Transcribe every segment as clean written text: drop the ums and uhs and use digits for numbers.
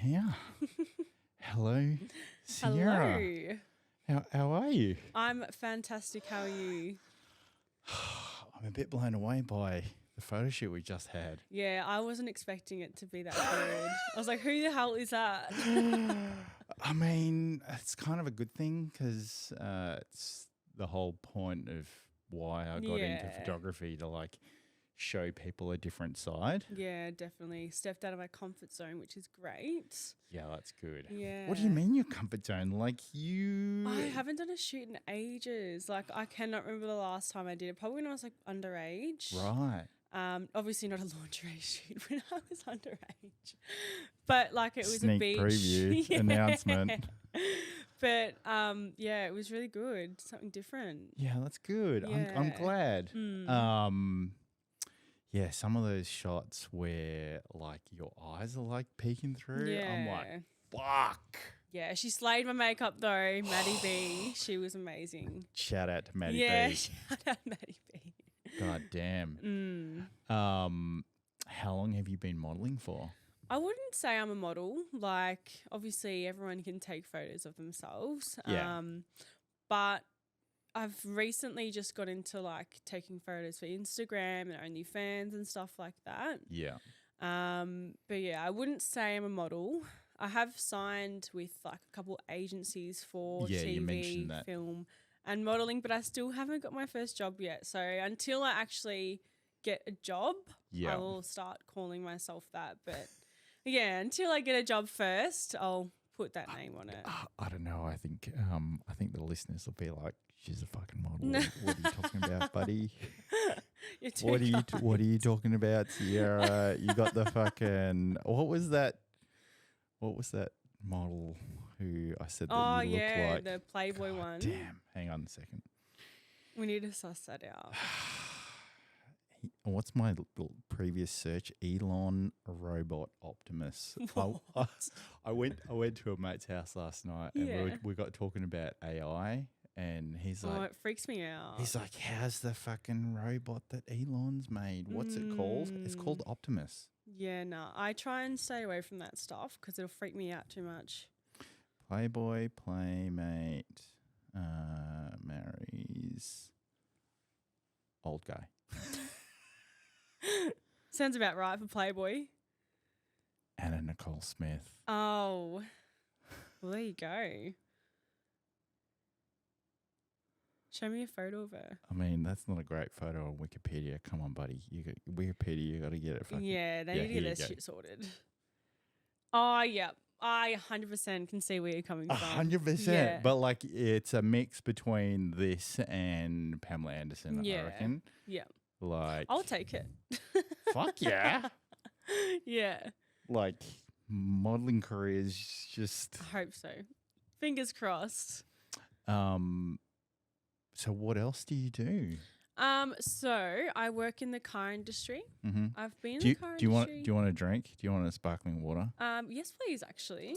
Yeah. Hello, Sierra. Hello. How are you? I'm fantastic. How are you? I'm a bit blown away by the photo shoot we just had. Yeah, I wasn't expecting it to be that good. I was like, who the hell is that? I mean, it's kind of a good thing because it's the whole point of why I got into photography to show people a different side. Yeah, definitely. Stepped out of my comfort zone, which is great. Yeah, that's good. Yeah. What do you mean your comfort zone? I haven't done a shoot in ages. I cannot remember the last time I did it. Probably when I was underage. Right. Obviously not a lingerie shoot when I was underage, but it was Sneak a beach preview announcement. But yeah, it was really good. Something different. Yeah, that's good. Yeah. I'm glad. Yeah, some of those shots where your eyes are peeking through. Yeah. I'm like, fuck. Yeah, she slayed my makeup though, Maddie B. She was amazing. Shout out to Maddie Yeah, B. shout out Maddie B. God damn. How long have you been modelling for? I wouldn't say I'm a model. Obviously everyone can take photos of themselves. Yeah. But I've recently just got into taking photos for Instagram and OnlyFans and stuff like that. Yeah. But yeah, I wouldn't say I'm a model. I have signed with a couple agencies for you TV, mentioned that. film and modeling, but I still haven't got my first job yet. So until I actually get a job, I will start calling myself that. But yeah, until I get a job first, I'll put that name on it. I don't know. I think the listeners will be like, she's a fucking model. What are you talking about, buddy? What are you talking about, Sierra? You got the fucking what was that model who I said that you looked like? The Playboy one. Damn. Hang on a second. We need to suss that out. What's my previous search? Elon Robot Optimus. I went to a mate's house last night and we got talking about AI and he's like, it freaks me out. He's like, how's the fucking robot that Elon's made? What's it called? It's called Optimus. Yeah, no. I try and stay away from that stuff because it'll freak me out too much. Playboy Playmate marries old guy. Sounds about right for Playboy. Anna Nicole Smith. Oh, well, there you go. Show me a photo of her. I mean, that's not a great photo on Wikipedia. Come on, buddy. Wikipedia, you got to get it fucking... Yeah, they need to get their shit sorted. Oh, yeah. I 100% can see where you're coming from. 100%. Yeah. But, it's a mix between this and Pamela Anderson, I reckon. Yeah. I'll take it. Fuck yeah. Yeah. Modelling career is just... I hope so. Fingers crossed. So what else do you do? So I work in the car industry. Mm-hmm. I've been in the car industry. Do you want a drink? Do you want a sparkling water? Yes, please. Actually.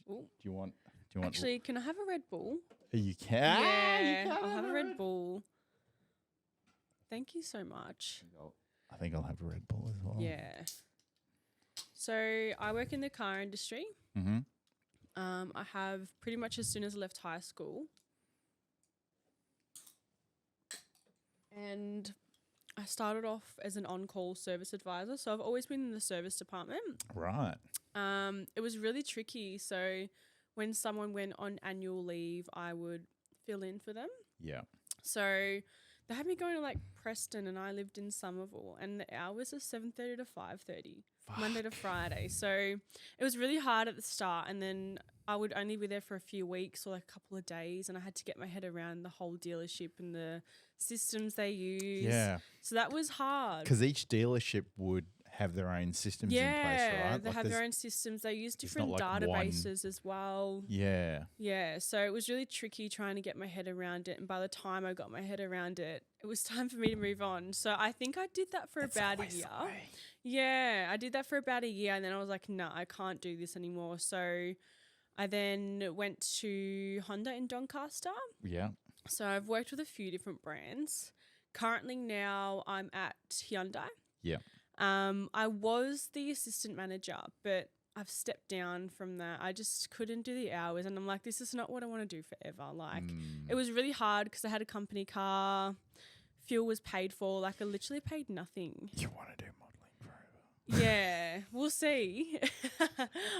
Ooh. Do you want? Actually, can I have a Red Bull? You can. Yeah, I'll have a Red Bull. Thank you so much. I think I'll have a Red Bull as well. Yeah. So I work in the car industry. Mm-hmm. I have pretty much as soon as I left high school. And I started off as an on-call service advisor. So I've always been in the service department. Right. It was really tricky. So when someone went on annual leave, I would fill in for them. Yeah. So they had me going to Preston and I lived in Somerville and the hours are 7:30 to 5:30, Monday to Friday. So it was really hard at the start and then I would only be there for a few weeks or a couple of days and I had to get my head around the whole dealership and the systems they use. Yeah. So that was hard. Because each dealership would have their own systems in place, right? Yeah, they have their own systems. They use different databases as well. Yeah. Yeah, so it was really tricky trying to get my head around it. And by the time I got my head around it, it was time for me to move on. So I think I did that for about a year. Yeah, I did that for about a year. And then I was like, no, I can't do this anymore. So I then went to Honda in Doncaster. Yeah. So I've worked with a few different brands. Currently now I'm at Hyundai. Yeah. I was the assistant manager, but I've stepped down from that. I just couldn't do the hours, and I'm like, this is not what I want to do forever. Like, it was really hard because I had a company car, fuel was paid for. Like, I literally paid nothing. You want to do modelling forever? Yeah, we'll see.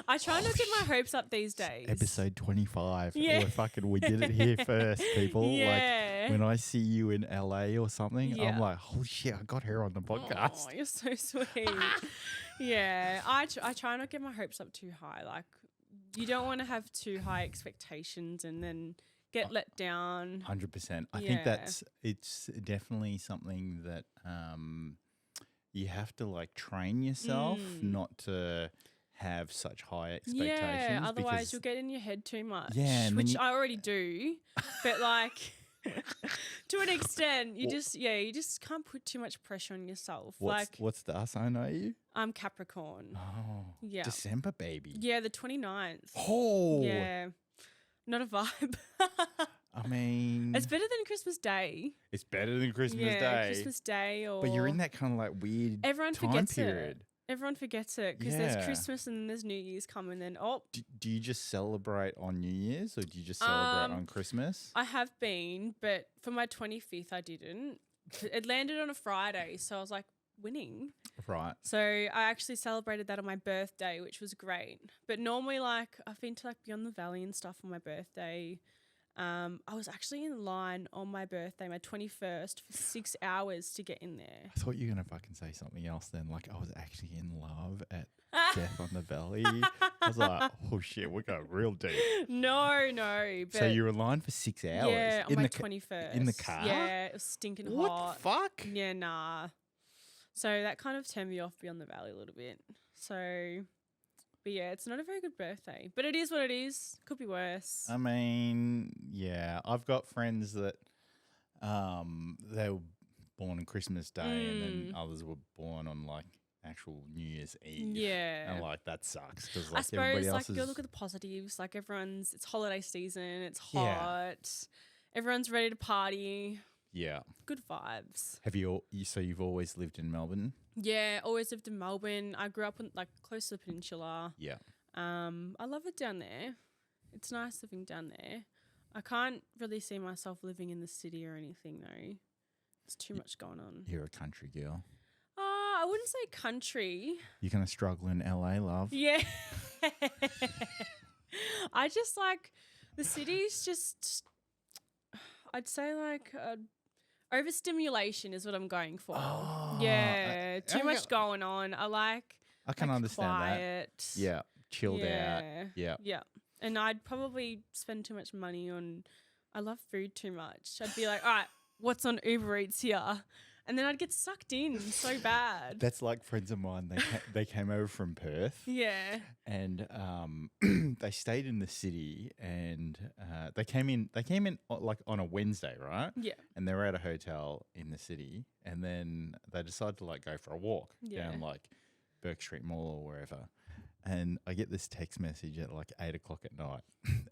I try not to get my hopes up these days. Episode 25. Yeah. We did it here first, people. Yeah. Like, when I see you in LA or something, Yeah. I'm like, holy shit, I got her on the podcast. Oh, you're so sweet. Yeah, I try not to get my hopes up too high. Like, you don't want to have too high expectations and then get let down. 100%. I Yeah. think it's definitely something that you have to like train yourself not to have such high expectations. Yeah, otherwise because you'll get in your head too much. Yeah, and then which you- I already do. But like to an extent, you just can't put too much pressure on yourself. what's the sign are you? I'm Capricorn. Oh, Yeah. December, baby. Yeah, the 29th. Oh, Yeah. Not a vibe. I mean, It's better than Christmas Day. it's better than Christmas Yeah, Day. Christmas Day or But you're in that kind of like weird everyone time forgets period. it. Everyone forgets it because Yeah. there's Christmas and then there's New Year's coming. Then Do you just celebrate on New Year's or do you just celebrate on Christmas? I have been, but for my 25th I didn't. It landed on a Friday, so I was like winning. Right. So I actually celebrated that on my birthday, which was great. But normally, like I've been to like Beyond the Valley and stuff on my birthday. I was actually in line on my birthday, my 21st, for 6 hours to get in there. I thought you were going to fucking say something else then. Like, I was actually in love at Death on the Valley. I was like, oh shit, we're going real deep. No. But So you were in line for 6 hours? yeah, on in my the 21st. in the car? Yeah, it was stinking What hot. the fuck? Yeah, nah. So that kind of turned me off Beyond the Valley a little bit. So, but yeah, it's not a very good birthday. But it is what it is. Could be worse. I mean, yeah. I've got friends that they were born on Christmas Day and then others were born on like actual New Year's Eve. Yeah. And like that sucks because I like suppose everybody like else is... go look at the positives. Like it's holiday season. It's Yeah. hot. Everyone's ready to party. Yeah. Good vibes. So you've always lived in Melbourne? Yeah, always lived in Melbourne. I grew up in, like close to the peninsula. Yeah. I love it down there. It's nice living down there. I can't really see myself living in the city or anything though. There's too much going on. You're a country girl. I wouldn't say country. You're going to struggle in LA, love. Yeah. I just like the city's just, I'd say like overstimulation is what I'm going for. Oh, Yeah. Too I much get- going on. I like I can understand quiet. that. Yeah. Chilled out. Yeah. Yeah. Yeah. And I'd probably spend too much money on, I love food too much. I'd be like, all right, what's on Uber Eats here? And then I'd get sucked in so bad. That's like friends of mine. They came over from Perth. Yeah. And they stayed in the city and they came in like on a Wednesday, right? Yeah. And they were at a hotel in the city and then they decided to like go for a walk down like Burke Street Mall or wherever. And I get this text message at like 8 o'clock at night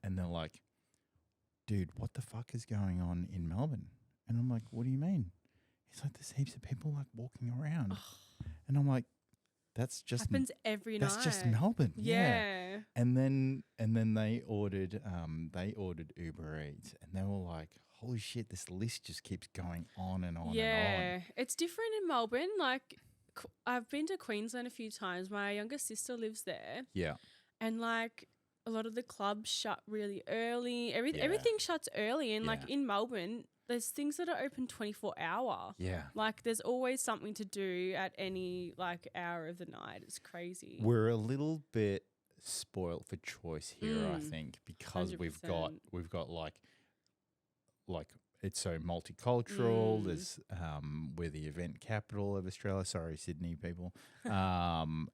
and they're like, dude, what the fuck is going on in Melbourne? And I'm like, what do you mean? He's like, there's heaps of people like walking around. And I'm like, that's just happens every night. that's just Melbourne. Yeah. And then they ordered Uber Eats and they were like, holy shit, this list just keeps going on and on and on. It's different in Melbourne. Like I've been to Queensland a few times. My younger sister lives there. Yeah. And like a lot of the clubs shut really early. Everything shuts early. And like in Melbourne, there's things that are open 24-hour. Yeah. Like there's always something to do at any like hour of the night. It's crazy. We're a little bit spoilt for choice here, I think, because 100%. we've got like it's so multicultural. There's we're the event capital of Australia. Sorry, Sydney people.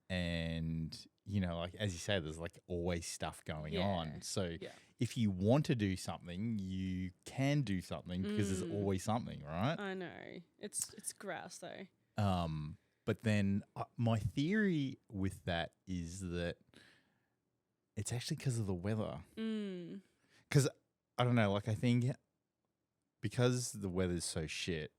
And you know, like as you say, there's like always stuff going on. So if you want to do something, you can do something because there's always something, right? I know. It's gross though. But then my theory with that is that it's actually because of the weather. Because I don't know, like I think because the weather's so shit,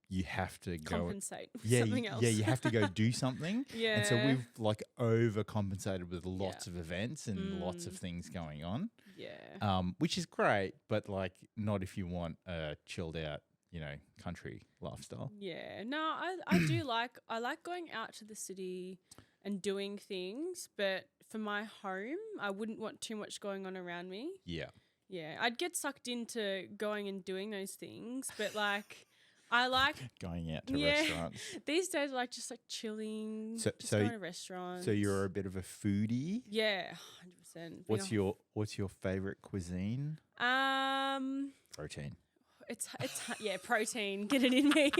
you have to go. Compensate with Yeah, something else. yeah, you have to go do something. Yeah. And so we've like overcompensated with lots Yeah. of events and lots of things going on. Yeah. Which is great, but like not if you want a chilled out, country lifestyle. Yeah. No, I do I like going out to the city and doing things, but for my home, I wouldn't want too much going on around me. Yeah. Yeah. I'd get sucked into going and doing those things, but like I like Going out to restaurants. These days I like just like chilling, just going to restaurants. So you're a bit of a foodie? Yeah, 100%. What's your favorite cuisine? Protein. It's yeah, protein. Get it in me.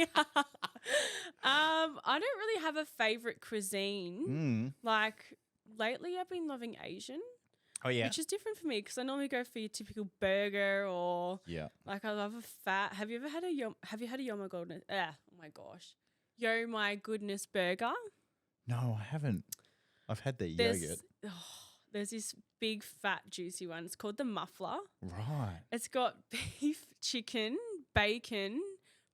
I don't really have a favorite cuisine. Like lately, I've been loving Asian. Oh yeah, which is different for me because I normally go for your typical burger or like I love a fat. Have you ever had a Yo My Goodness? Oh my gosh, Yo My Goodness burger. No, I haven't. I've had the yogurt. There's this big fat juicy one. It's called the muffler. Right. It's got beef, chicken, bacon,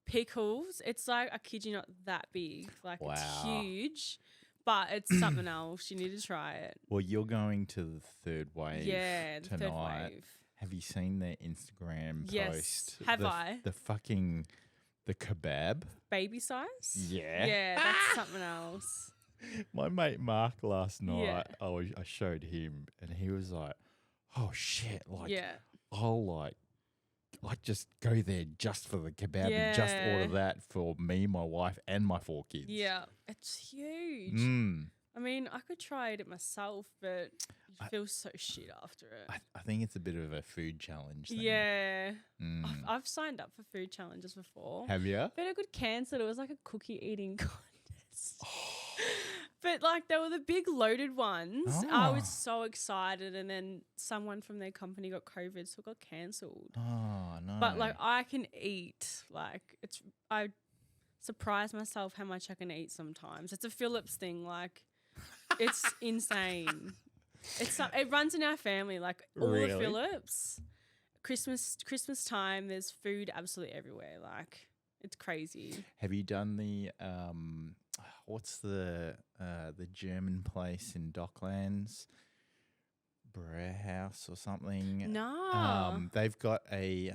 pickles. It's like, I kid you not, that big. Like it's huge. But it's something else. You need to try it. Well, you're going to the third wave the tonight. third wave. Have you seen their Instagram yes. post? Have I? The kebab. Baby size? Yeah. Yeah, that's something else. My mate Mark last night, I showed him and he was like, oh shit, like I'll just go there just for the kebab and just order that for me, my wife, and my 4 kids. Yeah, it's huge. I mean, I could try it myself, but you feel so shit after it. I think it's a bit of a food challenge thing. Yeah. I've signed up for food challenges before. Have you? But I got cancelled. It was like a cookie eating contest. But like they were the big loaded ones. I was so excited, and then someone from their company got COVID, so it got cancelled. Oh no! But like I can eat. Like I surprise myself how much I can eat sometimes. It's a Phillips thing. Like it's insane. It runs in our family. Like all the Phillips. Christmas time, there's food absolutely everywhere. Like it's crazy. Have you done the what's the German place in Docklands? Brauhaus or something? No. They've got a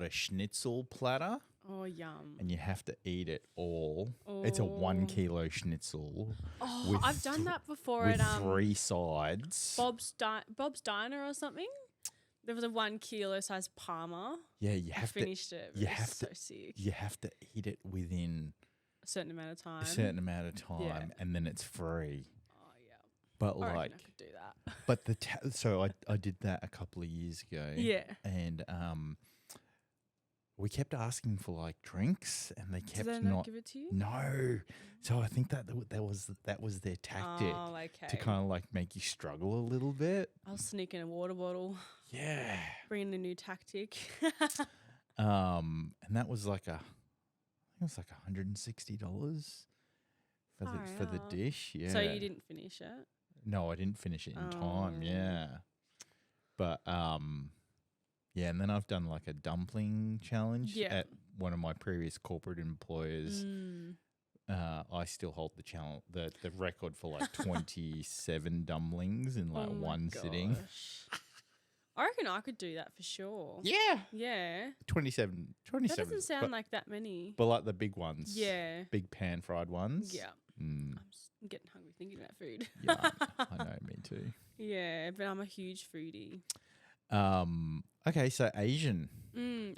schnitzel platter. Oh, yum. And you have to eat it all. Oh. It's a 1 kilo schnitzel. Oh, I've done that before with at 3 sides. Bob's Diner or something. There was a 1 kilo size Parma. Yeah, you have to finished it. It was so sick. You have to eat it within a certain amount of time. And then it's free. Oh yeah. But I like could do that. But so I did that a couple of years ago. Yeah. And we kept asking for like drinks, and they kept Did they not give it to you? No. So I think that was their tactic to kind of like make you struggle a little bit. I'll sneak in a water bottle. Yeah. Bring in a new tactic. And that was like $160 for the dish. Yeah. So you didn't finish it? No, I didn't finish it in time. Yeah. But yeah, and then I've done like a dumpling challenge at one of my previous corporate employers. I still hold the record for like 27 dumplings in like one sitting. I reckon I could do that for sure. Yeah. Yeah. 27. That doesn't sound like that many. But like the big ones. Yeah. Big pan fried ones. Yeah. I'm getting hungry thinking about food. Yeah, I know, me too. Yeah, but I'm a huge foodie. Okay, so Asian.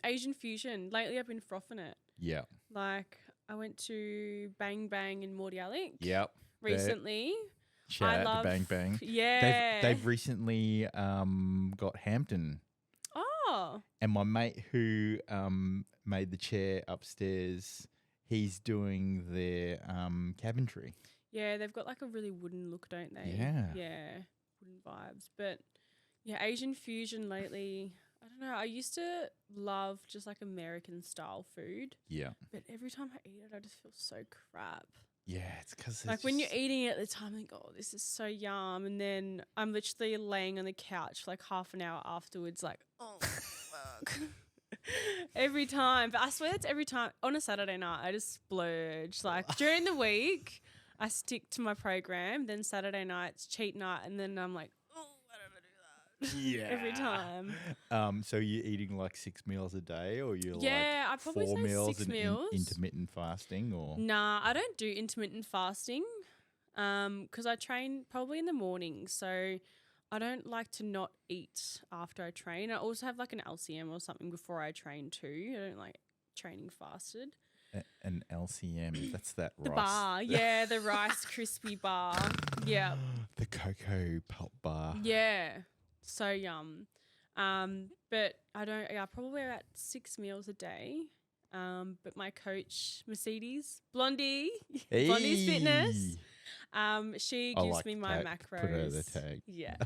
Asian fusion. Lately I've been frothing it. Yeah. Like I went to Bang Bang in Mordialloc. Yep. Recently. Shout out to Bang Bang. Yeah. They've recently got Hampton. Oh. And my mate who made the chair upstairs, he's doing their cabinetry. Yeah, they've got like a really wooden look, don't they? Yeah. Yeah. Wooden vibes. But yeah, Asian fusion lately, I don't know. I used to love just like American style food. Yeah. But every time I eat it, I just feel so crap. Yeah, it's because like when you're eating it at the time, I think, oh, this is so yum. And then I'm literally laying on the couch like half an hour afterwards, like, oh, fuck. Every time. But I swear it's every time. On a Saturday night, I just splurge. Like during the week, I stick to my program. Then Saturday night's cheat night. And then I'm like, oh, why did I do that? Yeah. Every time. So you're eating like 6 meals a day, or you're Yeah, like I'd probably 4 say meals 6 and meals. intermittent fasting, or? Nah, I don't do intermittent fasting because I train probably in the morning. So I don't like to not eat after I train. I also have like an LCM or something before I train too. I don't like training fasted. An LCM, that's that The rice. bar, yeah, the Rice Crispy bar. Yeah. The cocoa pulp bar. Yeah. So yum. But I don't, yeah, probably about 6 meals a day. But my coach, Mercedes, Blondie, Blondie's Fitness, she I gives like me my tag. macros. Put her the tag. Yeah.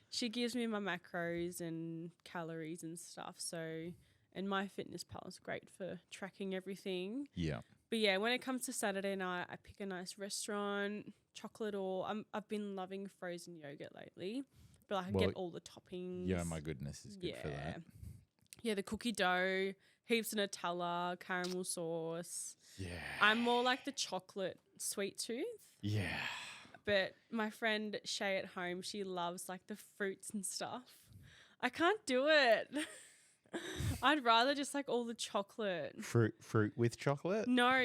She gives me my macros and calories and stuff. So, and my fitness pal is great for tracking everything. Yeah. But yeah, when it comes to Saturday night, I pick a nice restaurant, chocolate or I've been loving frozen yogurt lately. But I can get all the toppings. Yeah, my goodness, is good for that. Yeah, the cookie dough, heaps of Nutella, caramel sauce. Yeah. I'm more like the chocolate sweet tooth. Yeah. But my friend Shay at home, she loves like the fruits and stuff. I can't do it. I'd rather just like all the chocolate. Fruit with chocolate? No,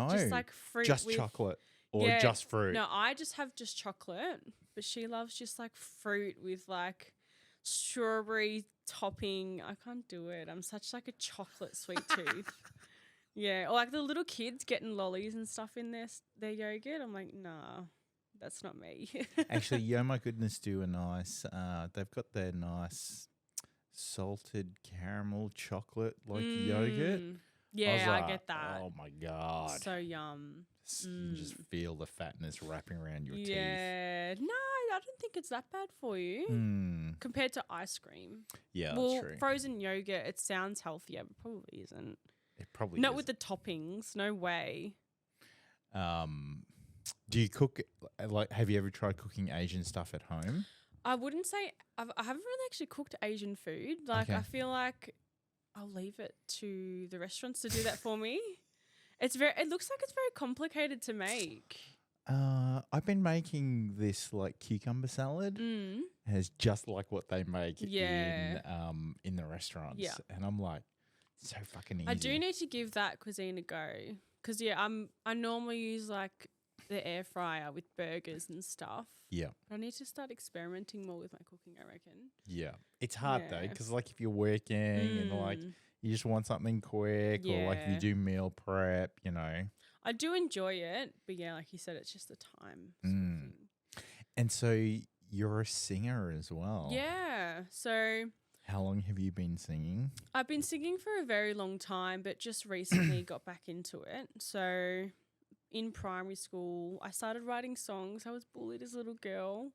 just like fruit just with chocolate or just fruit? No, I just have just chocolate, but she loves just like fruit with like strawberry topping. I can't do it. I'm such like a chocolate sweet tooth. Yeah, or like the little kids getting lollies and stuff in their yogurt. I'm like, nah, that's not me. Actually, yeah, my goodness, do a nice. They've got their nice salted caramel chocolate like yogurt. Yeah, I like, get that. Oh my god, So yum. You just feel the fatness wrapping around your teeth. Yeah, no, I don't think it's that bad for you compared to ice cream. Yeah, well, that's true. Frozen yogurt, it sounds healthier, but probably isn't. It probably not isn't. with the toppings. No way. Do you cook? Like, have you ever tried cooking Asian stuff at home? I wouldn't say I haven't really actually cooked Asian food. Like Okay. I feel like I'll leave it to the restaurants to do that for me. It looks like it's very complicated to make. I've been making this like cucumber salad. And it's just like what they make in the restaurants. Yeah. And I'm like, so fucking easy. I do need to give that cuisine a go because I normally use like the air fryer with burgers and stuff. Yeah. But I need to start experimenting more with my cooking, I reckon. Yeah. It's hard though, Yeah. because like if you're working and like you just want something quick or like you Yeah. do meal prep, you know. I do enjoy it, but yeah, like you said, it's just the time. Sort of thing. And so you're a singer as well. Yeah. So How long have you been singing? I've been singing for a very long time, but just recently got back into it. So in primary school, I started writing songs. I was bullied as a little girl.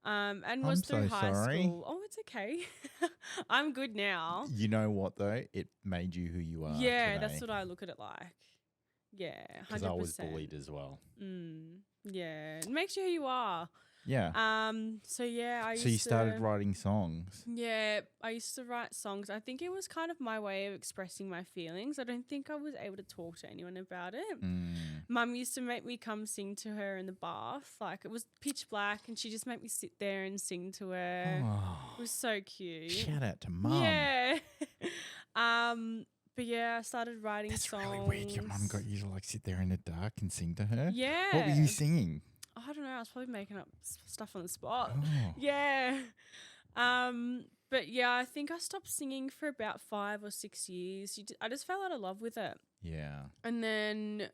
And was through so high sorry. school. Oh, it's okay. I'm good now. You know what though? It made you who you are. Yeah, today. that's what I look at it like. Yeah, 100%. Because I was bullied as well. Yeah, it makes you who you are. Yeah. So yeah, So you started writing songs. Yeah, I used to write songs. I think it was kind of my way of expressing my feelings. I don't think I was able to talk to anyone about it. Mum used to make me come sing to her in the bath. Like it was pitch black and she just made me sit there and sing to her. Oh, It was so cute. shout out to Mum. Yeah. But yeah, I started writing That's songs. really weird. Your mum got you to like sit there in the dark and sing to her? Yeah. What were you singing? I don't know. I was probably making up stuff on the spot. Oh. Yeah. But yeah, I think I stopped singing for about 5 or 6 years. I just fell out of love with it. Yeah. And then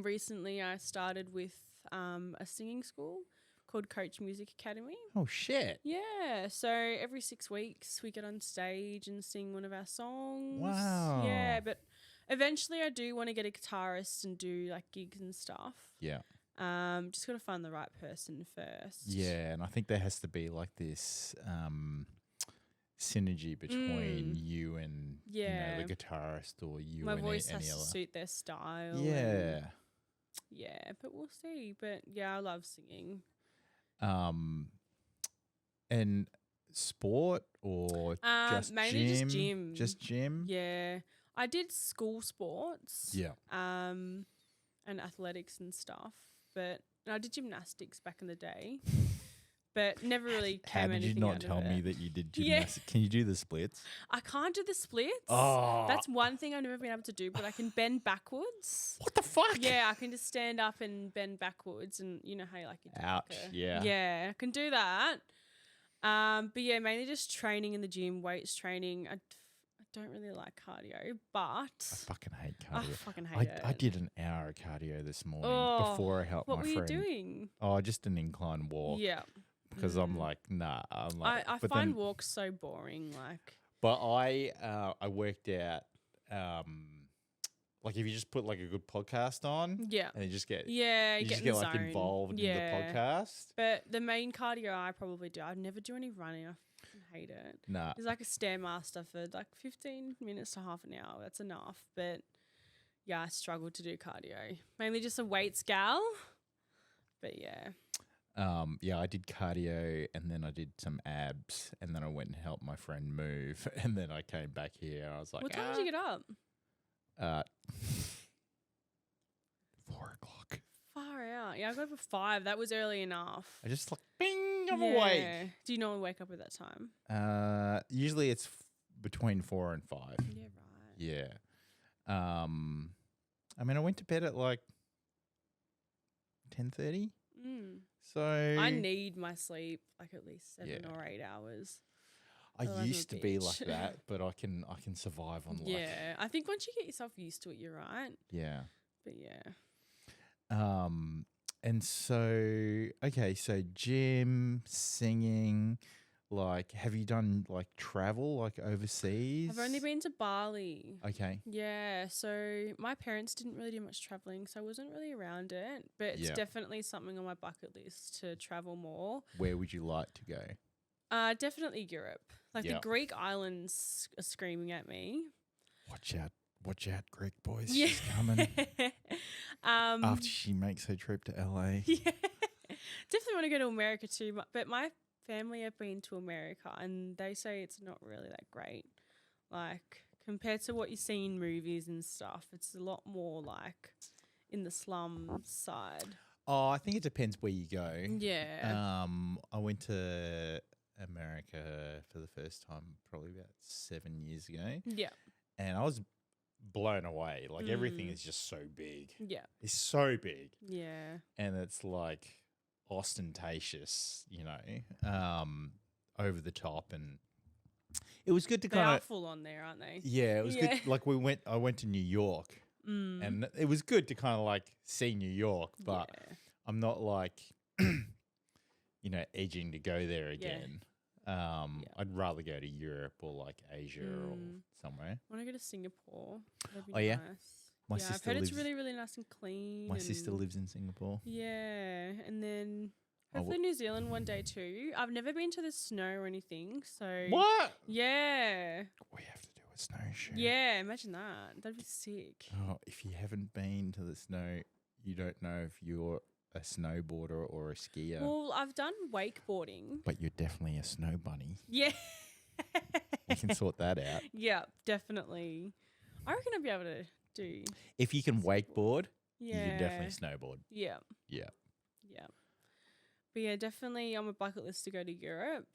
recently I started with a singing school called Coach Music Academy. Oh, shit. Yeah. So every 6 weeks we get on stage and sing one of our songs. Wow. Yeah. But eventually I do want to get a guitarist and do like gigs and stuff. Yeah. Just got to find the right person first. Yeah. And I think there has to be like this synergy between you and you know, the guitarist or you My and voice any has to other. suit their style. Yeah. Yeah, but we'll see. But yeah, I love singing. And sport or just Mainly gym? just gym. Just gym? Yeah. I did school sports. Yeah. And athletics and stuff. But I did gymnastics back in the day. But never really How came did you anything not out tell of me it. that you did Yeah. gymnastics? Can you do the splits? I can't do the splits. Oh. That's one thing I've never been able to do, but I can bend backwards. What the fuck? Yeah, I can just stand up and bend backwards, and you know how you do Ouch, like yeah. Yeah, I can do that. But yeah, mainly just training in the gym, weights training. I don't really like cardio, but I fucking hate I cardio. fucking hate it. I did an hour of cardio this morning Oh, before I helped what my were friend. you doing? Oh, just an incline walk. Yeah. Because I'm like, nah. I'm like, I but find then, walks so boring. Like, but I worked out, like if you just put like a good podcast on, yeah. and you just get, Yeah, you get just in get the like zone. involved in the podcast. But the main cardio I probably do, I never do any running. I fucking hate it. Nah. It's like a Stairmaster for like 15 minutes to half an hour. That's enough. But yeah, I struggle to do cardio. Mainly just a weights gal. But yeah. Yeah, I did cardio and then I did some abs and then I went and helped my friend move and then I came back here. I was like, What time did you get up? 4:00. Far out. Yeah, I got up at 5. That was early enough. I just like, bing, I'm awake. Do you normally wake up at that time? Usually it's between 4 and 5. Yeah, right. Yeah. I mean, I went to bed at like 10:30. So I need my sleep like at least 7 Yeah. or 8 hours. I I'm a used to be bitch. like that, but I can survive on like Yeah, I think once you get yourself used to it, you're right. yeah. But yeah. And so okay, so gym, singing, like have you done like travel like overseas? I've only been to Bali. Okay. Yeah, so my parents didn't really do much traveling, so I wasn't really around it. But it's Yeah. definitely something on my bucket list to travel more. Where would you like to go? Definitely Europe. Like Yeah. the Greek islands are screaming at me. Watch out, Greek boys. Yeah. She's coming. Um, After she makes her trip to LA. yeah. Definitely want to go to America too. But my family have been to America and they say it's not really that great. Like compared to what you see in movies and stuff, it's a lot more like in the slum side. Oh, I think it depends where you go. Yeah. I went to America for the first time probably about 7 years ago. Yeah. And I was blown away. Like everything is just so big. Yeah. It's so big. Yeah. And it's like ostentatious, you know, over the top. And it was good to They kind are of, full on there, aren't they? yeah, it was Yeah. good. Like I went to New York and it was good to kind of like see New York, but yeah. I'm not like, you know, edging to go there again. I'd rather go to Europe or like Asia or somewhere. I want to go to Singapore. That'd be Oh, yeah? nice. My yeah, I've sister heard it's lives- really, really nice and clean. My sister and- lives in Singapore. Yeah, and then Oh, hopefully New Zealand one day too. I've never been to the snow or anything, so What? Yeah, We have to do a snowshoe. yeah. Imagine that. That'd be sick. Oh, if you haven't been to the snow, you don't know if you're a snowboarder or a skier. Well, I've done wakeboarding. But you're definitely a snow bunny. Yeah. You can sort that out. Yeah, definitely. I reckon I'd be able to do. If you can wakeboard, Yeah. you can definitely snowboard. Yeah. Yeah. Yeah. But yeah, definitely on my bucket list to go to Europe.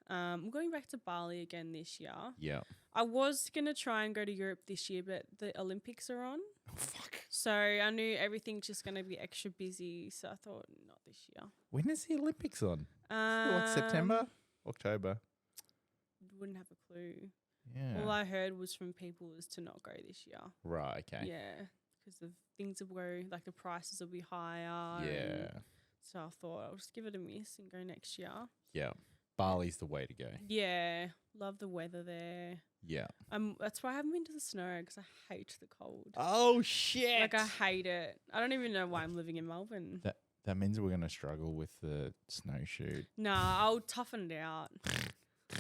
I'm going back to Bali again this year. Yeah. I was going to try and go to Europe this year, but the Olympics are on. Oh, fuck. So I knew everything's just going to be extra busy. So I thought, not this year. When is the Olympics on? What, September? October? Wouldn't have a clue. Yeah. All I heard was from people was to not go this year. Right, okay. Yeah. Because the things will go, like the prices will be higher. Yeah. and So I thought I'll just give it a miss and go next year. Yeah. Bali's the way to go. Yeah. Love the weather there. Yeah. That's why I haven't been to the snow because I hate the cold. Oh, shit. Like I hate it. I don't even know why I'm living in Melbourne. That means we're going to struggle with the snowshoe. Nah, I'll toughen it out.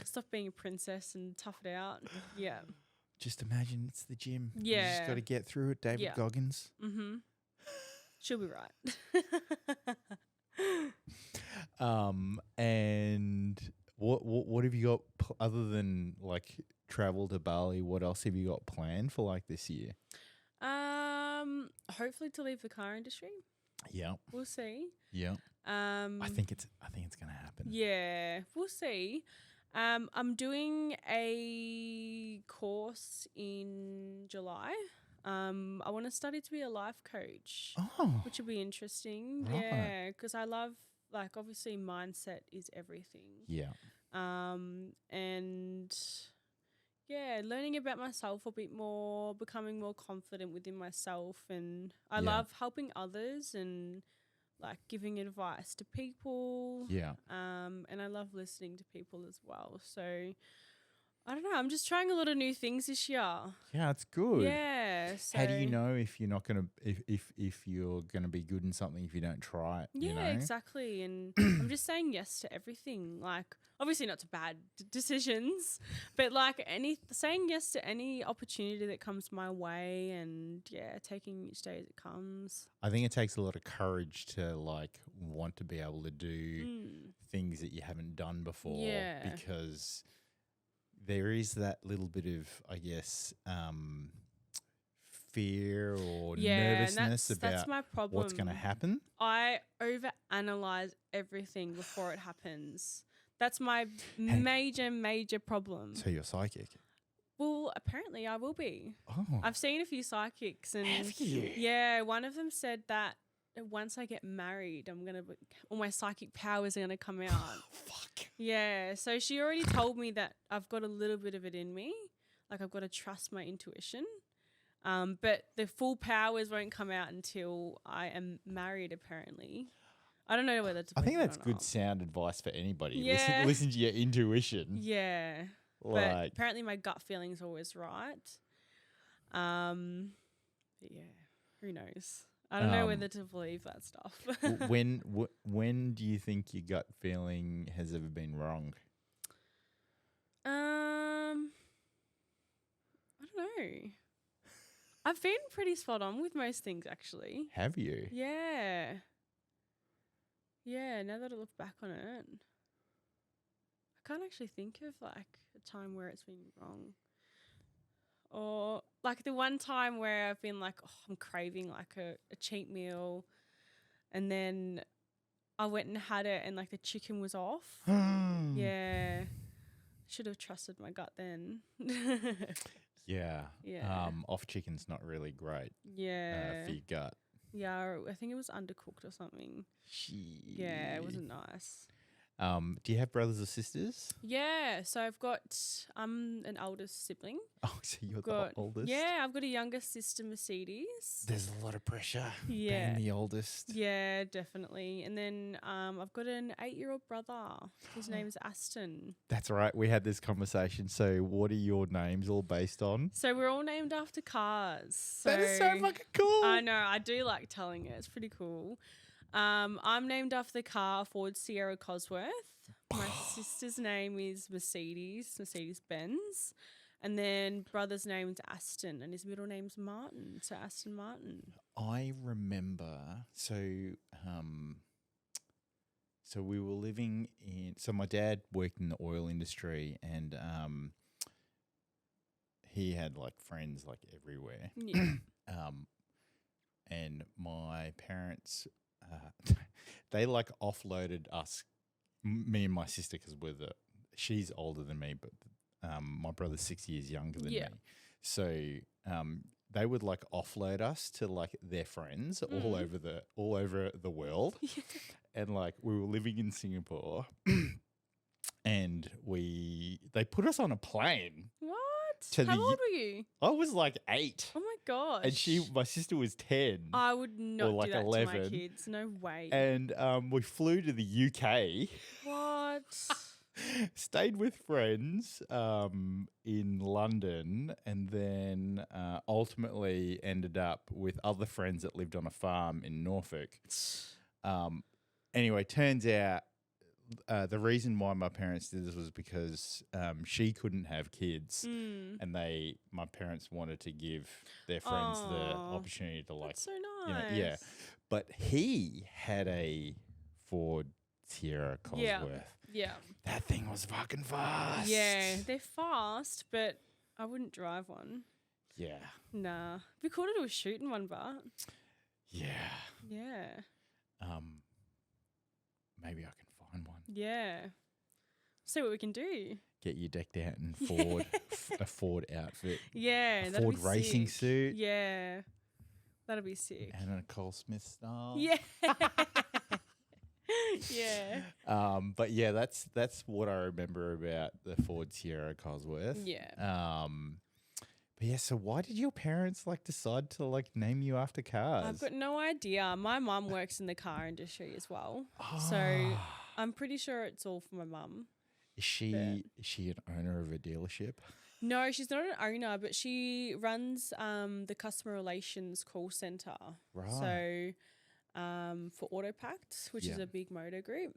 Stop being a princess and tough it out. Yeah. Just imagine it's the gym. You Yeah. just got to get through it, David Yeah. Goggins. Mm-hmm. She'll be right. And What have you got other than like travel to Bali? What else have you got planned for like this year? Hopefully to leave the car industry. Yeah, We'll see. yeah. Um, I think it's gonna happen. yeah, we'll see. I'm doing a course in July. I want to study to be a life coach, Oh, which will be interesting. right. Yeah, because I love, like, obviously mindset is everything. Yeah, And yeah, learning about myself a bit more, becoming more confident within myself, and I Yeah. love helping others and like giving advice to people. yeah. And I love listening to people as well. So I don't know. I'm just trying a lot of new things this year. Yeah, it's good. Yeah. So How do you know if you're not gonna if you're gonna be good in something if you don't try it? Yeah, you know? exactly. And I'm just saying yes to everything. Like, obviously not to bad decisions, but like saying yes to any opportunity that comes my way, and yeah, taking each day as it comes. I think it takes a lot of courage to like want to be able to do Mm. things that you haven't done before. Yeah. Because there is that little bit of, I guess, fear or Yeah, and nervousness that's about my problem. what's going to happen. I overanalyze everything before it happens. That's my major problem. So you're psychic. Well, apparently I will be. Oh, I've seen a few psychics, and have you? yeah, one of them said that once I get married, all my psychic powers are gonna come out. Fuck. Yeah, so she already told me that I've got a little bit of it in me, like I've got to trust my intuition. But the full powers won't come out until I am married. Apparently, I don't know whether to. I think believe it that's or good not. sound advice for anybody. Yeah. Listen to your intuition. Yeah. But Like, apparently my gut feeling's always right. But yeah, who knows? I don't know whether to believe that stuff. when do you think your gut feeling has ever been wrong? I don't know. I've been pretty spot on with most things, actually. Have you? Yeah. Yeah, now that I look back on it, I can't actually think of like a time where it's been wrong. Or like the one time where I've been like, oh, I'm craving like a cheap meal, and then I went and had it and like the chicken was off. Yeah. Should have trusted my gut then. Yeah. Yeah. Off chicken's not really great Yeah. for your gut. Yeah, I think it was undercooked or something. Yeah, it wasn't nice. Do you have brothers or sisters? Yeah, so I'm an oldest sibling. Oh, so you're the oldest? Yeah, I've got a younger sister, Mercedes. There's a lot of pressure Yeah. being the oldest. Yeah, definitely. And then I've got an 8-year-old brother. His name is Aston. That's right. We had this conversation. So what are your names all based on? So we're all named after cars. That is so fucking cool. I know. I do like telling it. It's pretty cool. I'm named after the car Ford Sierra Cosworth. My sister's name is Mercedes Benz. And then brother's name's Aston, and his middle name's Martin, so Aston Martin. I remember, so we were living in, so my dad worked in the oil industry, and he had like friends like everywhere. Yeah. And my parents, they like offloaded us, me and my sister, because she's older than me, but my brother's 6 years younger than me. So they would like offload us to like their friends all over the world. And like we were living in Singapore and they put us on a plane. What? To How old were you? I was like 8. Oh my gosh. And my sister was 10. I would not like do that 11. to my kids. No way. And we flew to the UK. What? Stayed with friends in London, and then ultimately ended up with other friends that lived on a farm in Norfolk. Anyway, turns out the reason why my parents did this was because she couldn't have kids, and my parents wanted to give their friends the opportunity to like, that's so nice. yeah. But he had a Ford Sierra Cosworth. Yeah. That thing was fucking fast. Yeah, they're fast, but I wouldn't drive one. Yeah. Nah. It'd be cool to do a shoot in one, but Yeah. yeah. Maybe I can find one. Yeah. See what we can do. Get you decked out in Ford, a Ford outfit. Yeah, A that'd Ford be racing sick. suit. Yeah. That'd be sick. And a Cole Smith style. Yeah. Yeah. But yeah, that's what I remember about the Ford Sierra Cosworth. Yeah. But yeah, so why did your parents like decide to like name you after cars? I've got no idea. My mum works in the car industry as well. So Ah. I'm pretty sure it's all for my mum. Is she an owner of a dealership? No, she's not an owner, but she runs the customer relations call center. Right. So for AutoPact, which is Yeah. a big motor group.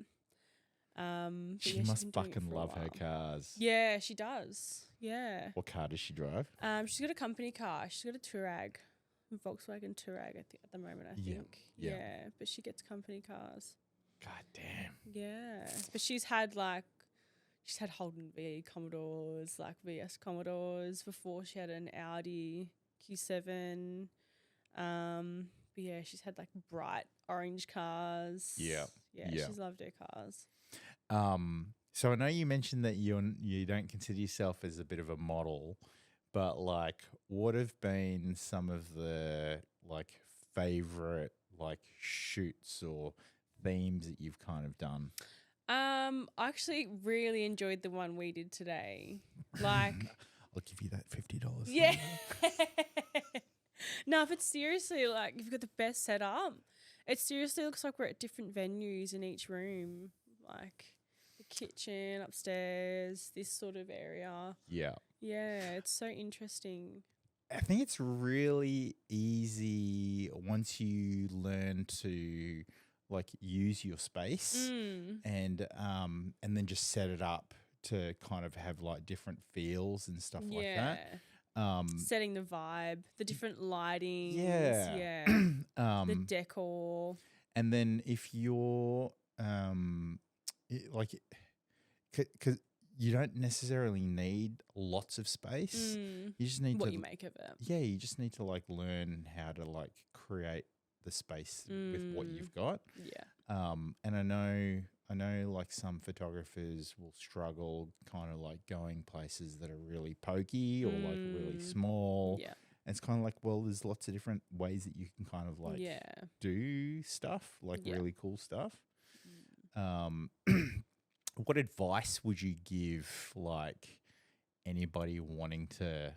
But She yeah, she's must been doing it fucking for a love her while. cars. Yeah, she does. Yeah. What car does she drive? She's got a company car. She's got a Touareg, a Volkswagen Touareg. I think at the moment. I Yeah, think. yeah. Yeah, but she gets company cars. God damn. Yeah, but she's had Holden V Commodores, like VS Commodores. Before she had an Audi Q7. But yeah, she's had like bright orange cars. Yeah, Yeah, yeah. she's loved her cars. So I know you mentioned that you don't consider yourself as a bit of a model, but like, what have been some of the like favorite like shoots or themes that you've kind of done? I actually really enjoyed the one we did today. Like, I'll give you that $50. yeah. No, but seriously, like, you've got the best setup. It seriously looks like we're at different venues in each room. Like, the kitchen, upstairs, this sort of area. Yeah. Yeah, it's so interesting. I think it's really easy once you learn to like use your space and then just set it up to kind of have like different feels and stuff like that. Setting the vibe, the different lightings. Yeah. The decor. And then if you're because you don't necessarily need lots of space. You just need what to you make of it. Yeah, you just need to like learn how to like create the space with what you've got. Yeah. And I know like some photographers will struggle kind of like going places that are really pokey or like really small. Yeah. And it's kind of like, well, there's lots of different ways that you can kind of like do stuff, like really cool stuff. What advice would you give like anybody wanting to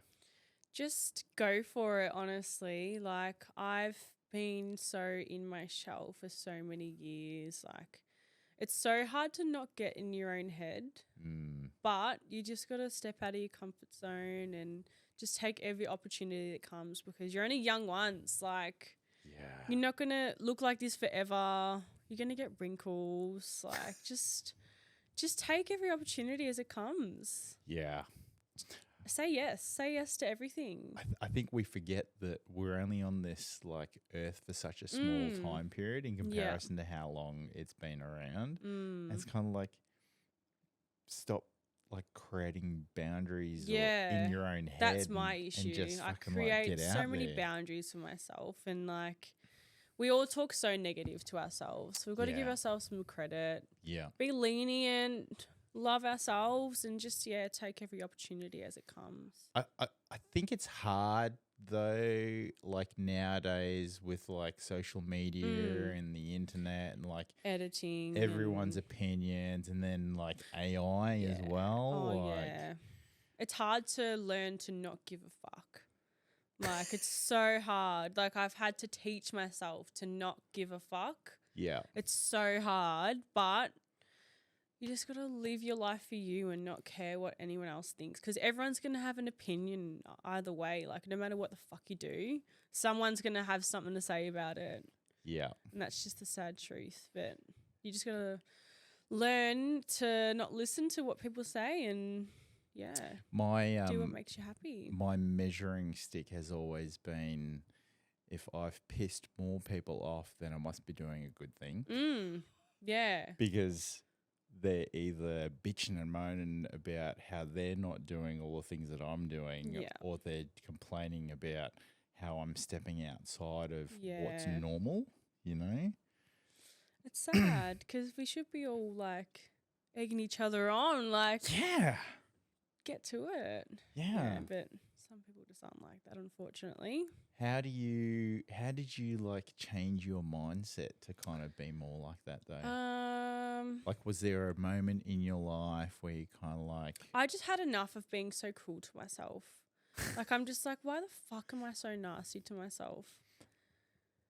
just go for it, honestly? Like, I've been so in my shell for so many years. Like, it's so hard to not get in your own head, but you just got to step out of your comfort zone and just take every opportunity that comes, because you're only young once. Like, you're not going to look like this forever. You're going to get wrinkles. Like, just take every opportunity as it comes. Yeah. Say yes. Say yes to everything. I think we forget that we're only on this like earth for such a small time period in comparison to how long it's been around. And it's kind of like, stop like creating boundaries or in your own head. That's my issue. Just I fucking, create like, get so out many there. boundaries for myself, and like, we all talk so negative to ourselves. We've got to give ourselves some credit. Yeah. Be lenient, love ourselves, and just take every opportunity as it comes. I think it's hard though, like nowadays with like social media and the internet and like Editing, everyone's opinions, and then like AI as well. Oh, like, yeah. It's hard to learn to not give a fuck. Like, it's so hard. Like, I've had to teach myself to not give a fuck. Yeah. It's so hard, but you just got to live your life for you and not care what anyone else thinks, because everyone's going to have an opinion either way. Like, no matter what the fuck you do, someone's going to have something to say about it. Yeah. And that's just the sad truth. But you just got to learn to not listen to what people say and, My do what makes you happy. my measuring stick has always been, if I've pissed more people off, then I must be doing a good thing. Yeah. Because they're either bitching and moaning about how they're not doing all the things that I'm doing, Yeah. or they're complaining about how I'm stepping outside of what's Yeah. normal, you know? It's sad because we should be all like egging each other on, like Yeah. get to it. Yeah. But some people just aren't like that, unfortunately. How did you like change your mindset to kind of be more like that though? Like, was there a moment in your life where you kind of like, I just had enough of being so cruel to myself. Like, I'm just like, why the fuck am I so nasty to myself?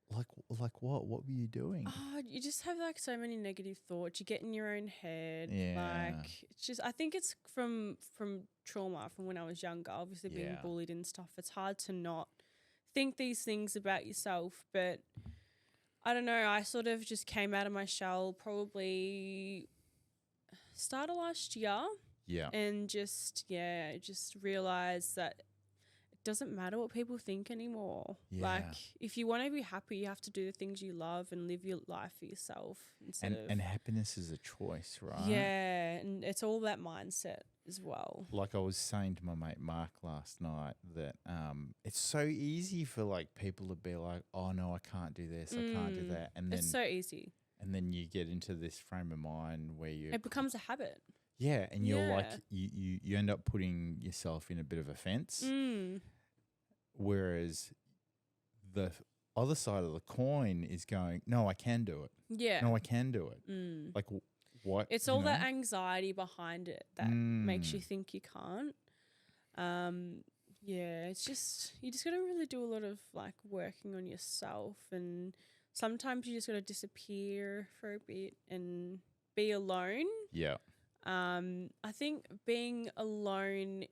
like what? What were you doing? Oh, you just have like so many negative thoughts. You get in your own head. Yeah. Like, it's just, I think it's from trauma from when I was younger, obviously being Yeah. bullied and stuff. It's hard to not think these things about yourself, but I don't know. I sort of just came out of my shell probably start of last year Yeah. and just realized that it doesn't matter what people think anymore. Yeah. Like, if you want to be happy, you have to do the things you love and live your life for yourself instead And happiness is a choice, right? yeah, and it's all that mindset as well. Like I was saying to my mate Mark last night that it's so easy for like people to be like, oh no, I can't do this, I can't do that, and then It's so easy. and then you get into this frame of mind where you It becomes a habit. and you're like Yeah. you end up putting yourself in a bit of a fence, whereas the other side of the coin is going, no, I can do it. Yeah. No, I can do it. Like what? It's you all know? that anxiety behind it that makes you think you can't. Yeah, it's just you just gotta really do a lot of like working on yourself, and sometimes you just gotta disappear for a bit and be alone. Yeah. I think being alone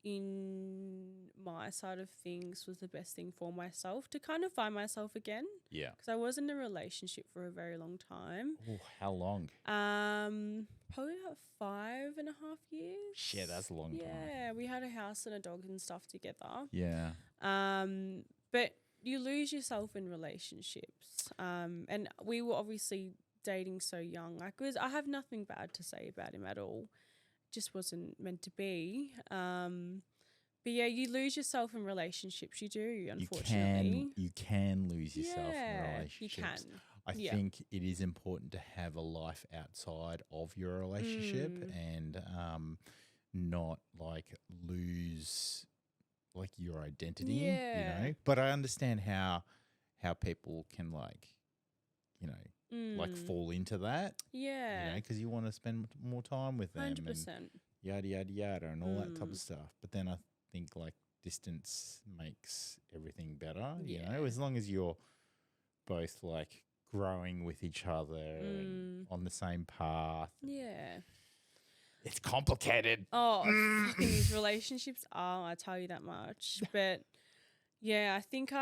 in my side of things was the best thing for myself to kind of find myself again. Yeah. Because I was in a relationship for a very long time. Oh, how long? Probably about 5.5 years. Shit, that's a long time. Yeah, we had a house and a dog and stuff together. Yeah. But you lose yourself in relationships. And we were obviously dating so young. Like, I have nothing bad to say about him at all. Just wasn't meant to be. But yeah, you lose yourself in relationships. You do, unfortunately. You can lose yourself in relationships. You can. I think it is important to have a life outside of your relationship and not like lose like your identity, you know. But I understand how people can like, you know, like fall into that. Yeah. You know, because you want to spend more time with them 100%. and yada, yada, yada and all that type of stuff. But then I think like distance makes everything better, you know, as long as you're both like growing with each other and on the same path. Yeah. It's complicated. Oh, fucking these relationships are, I tell you that much. But yeah, I think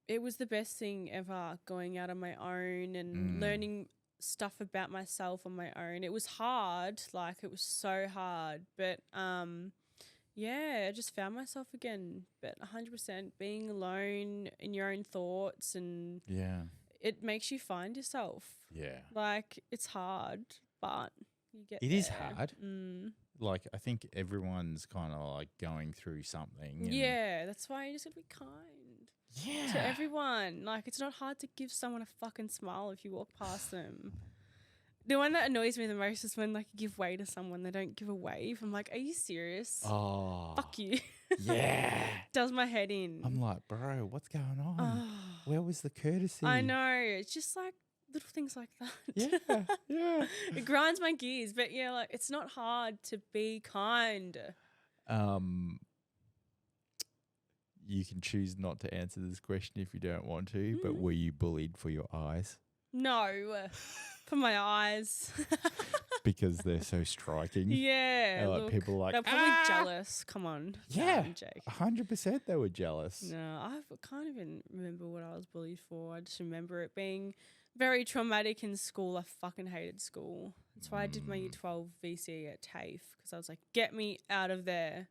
it was the best thing ever going out on my own and learning stuff about myself on my own. It was hard, like it was so hard, but yeah, I just found myself again. But 100% being alone in your own thoughts, and it makes you find yourself. Yeah. Like, it's hard, but you get It there. is hard. Like, I think everyone's kind of like going through something. Yeah, that's why you just gotta be kind to everyone. Like, it's not hard to give someone a fucking smile if you walk past them. The one that annoys me the most is when like you give way to someone, they don't give a wave. I'm like, are you serious? Oh. Fuck you. Yeah. Does my head in. I'm like, bro, what's going on? Where was the courtesy? I know. It's just like little things like that. Yeah. It grinds my gears. But yeah, like it's not hard to be kind. You can choose not to answer this question if you don't want to, but were you bullied for your eyes? No. For my eyes. Because they're so striking. Yeah. Like people are like, they're probably jealous. Come on. Yeah. 100% they were jealous. No, I can't even remember what I was bullied for. I just remember it being very traumatic in school. I fucking hated school. That's why I did my Year 12 VCE at TAFE, because I was like, get me out of there.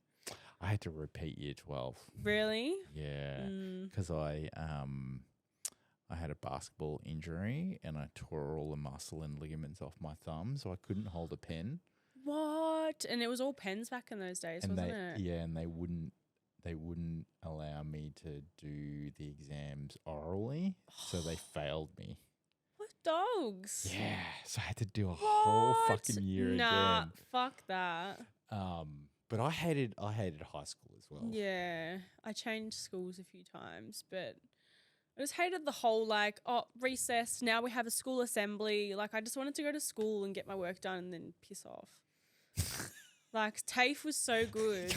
I had to repeat Year 12. Really? Yeah. Because I I had a basketball injury and I tore all the muscle and ligaments off my thumb, so I couldn't hold a pen. What? And it was all pens back in those days, And wasn't it? and they wouldn't allow me to do the exams orally, so they failed me. What dogs? Yeah, so I had to do a whole fucking year nah, again. fuck that. But I hated high school as well. Yeah, I changed schools a few times, but I just hated the whole like, oh, recess, now we have a school assembly. Like, I just wanted to go to school and get my work done and then piss off. Like, TAFE was so good.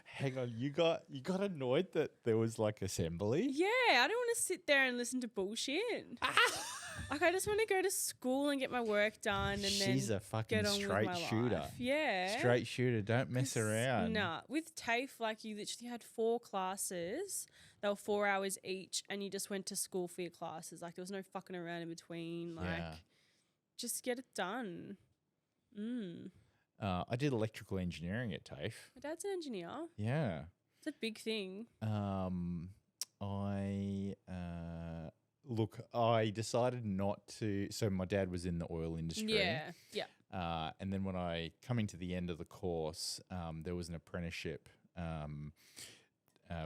Hang on, you got annoyed that there was like assembly? Yeah, I don't want to sit there and listen to bullshit. Like, I just want to go to school and get my work done and She's then a fucking get on straight with my shooter. life. Yeah. Straight shooter, don't mess around. Nah, with TAFE, like, you literally had 4 classes. They were 4 hours each, and you just went to school for your classes. Like, there was no fucking around in between. Like, just get it done. I did electrical engineering at TAFE. My dad's an engineer. Yeah. It's a big thing. I decided not to. So my dad was in the oil industry. Yeah. And then when I coming to the end of the course, there was an apprenticeship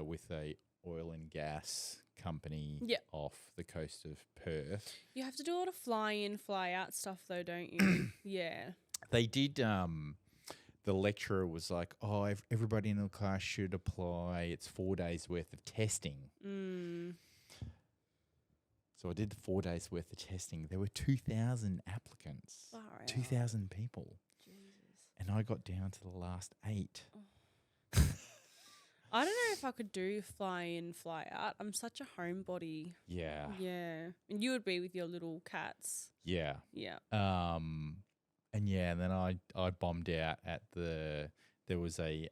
with a oil and gas company off the coast of Perth. You have to do a lot of fly in, fly out stuff though, don't you? Yeah. They did. The lecturer was like, "Oh, everybody in the class should apply. It's 4 days worth of testing." So I did the 4 days worth of testing. There were 2,000 applicants, 2,000 people, Jesus. and I got down to the last 8. I don't know if I could do fly in, fly out. I'm such a homebody. Yeah. Yeah. And you would be with your little cats. Yeah. Yeah. And then I bombed out at there was a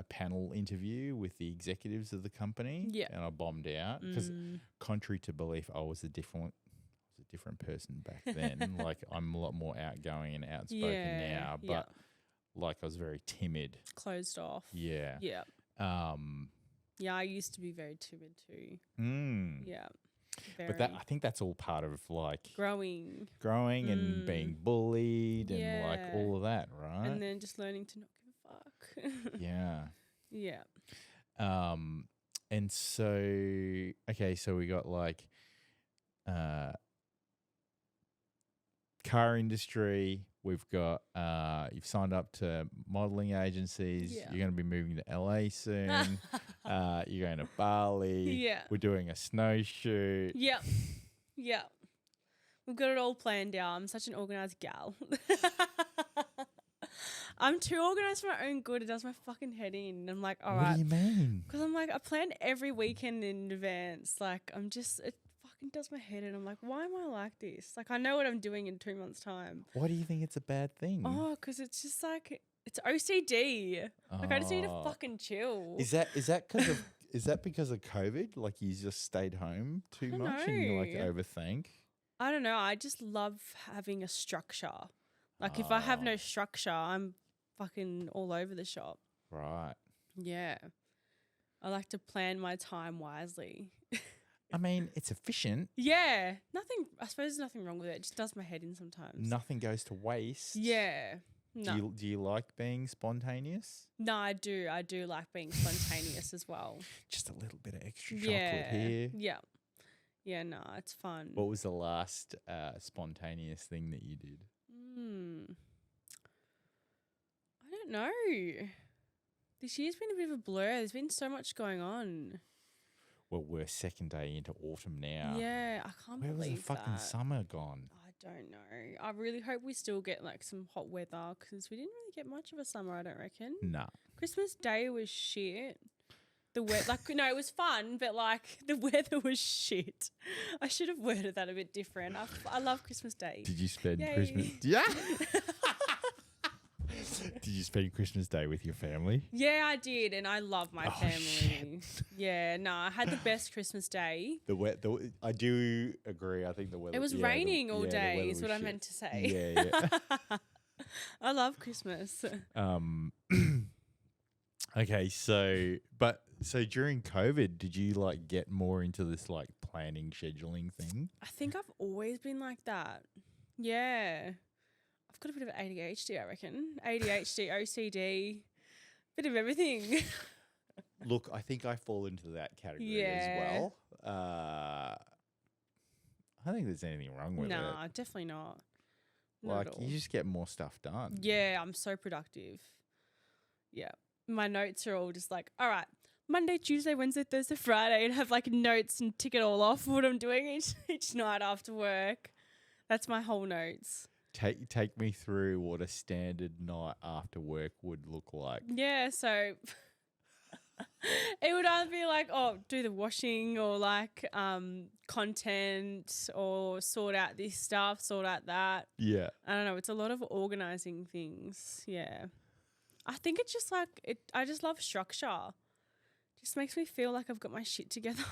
panel interview with the executives of the company. Yeah. And I bombed out because contrary to belief, I was a different person back then. Like, I'm a lot more outgoing and outspoken now, but like, I was very timid. Closed off. Yeah. Yeah. Yeah, I used to be very timid too. Yeah. But I think that's all part of like growing and being bullied and like all of that, right? And then just learning to not give a fuck. Yeah. Yeah. And so so we got like car industry. We've got you've signed up to modeling agencies. Yeah. You're going to be moving to LA soon. You're going to Bali. Yeah. We're doing a snowshoot. Yep. Yeah. We've got it all planned out. I'm such an organized gal. I'm too organized for my own good. It does my fucking head in. I'm like, all right. What do you mean? Because I'm like, I plan every weekend in advance. Like, it fucking does my head in. I'm like, why am I like this? Like, I know what I'm doing in 2 months' time. Why do you think it's a bad thing? Oh, because it's just like, it's OCD. Like, I just need to fucking chill. Is that because of COVID? Like, you just stayed home too much and you like overthink? I don't know. I just love having a structure. Like, if I have no structure, I'm fucking all over the shop. Right. Yeah. I like to plan my time wisely. I mean, it's efficient. Yeah. I suppose there's nothing wrong with it. It just does my head in sometimes. Nothing goes to waste. Yeah. No. Do you like being spontaneous? No, I do. I do like being spontaneous as well. Just a little bit of extra chocolate here. Yeah. Yeah, no, it's fun. What was the last spontaneous thing that you did? I don't know. This year's been a bit of a blur. There's been so much going on. Well, we're second day into autumn now. Yeah, I can't believe that. Where was the fucking summer gone? I don't know. I really hope we still get like some hot weather because we didn't really get much of a summer, I don't reckon. Nah. Christmas Day was shit. It was fun, but like the weather was shit. I should have worded that a bit different. I love Christmas Day. Did you spend Yay. Christmas? Yeah. Did you spend Christmas Day with your family? Yeah, I did, and I love my family. Shit. Yeah, no, I had the best Christmas Day. I do agree. I think the weather. It was raining all day, is what I meant to say. Yeah. I love Christmas. Okay, so during COVID, did you like get more into this like planning, scheduling thing? I think I've always been like that. Yeah. I've got a bit of ADHD, I reckon. ADHD, OCD, bit of everything. Look, I think I fall into that category as Yeah. well. I don't think there's anything wrong with it. Nah, definitely not. Not Like at all. you just get more stuff done. Yeah, I'm so productive. Yeah. My notes are all just like, all right, Monday, Tuesday, Wednesday, Thursday, Friday, and have like notes and tick it all off what I'm doing each night after work. That's my whole notes. Take me through what a standard night after work would look like. Yeah, so it would either be like, oh, do the washing or like content or sort out this stuff, sort out that. Yeah. I don't know. It's a lot of organizing things. Yeah. I think it's just like I just love structure. Just makes me feel like I've got my shit together.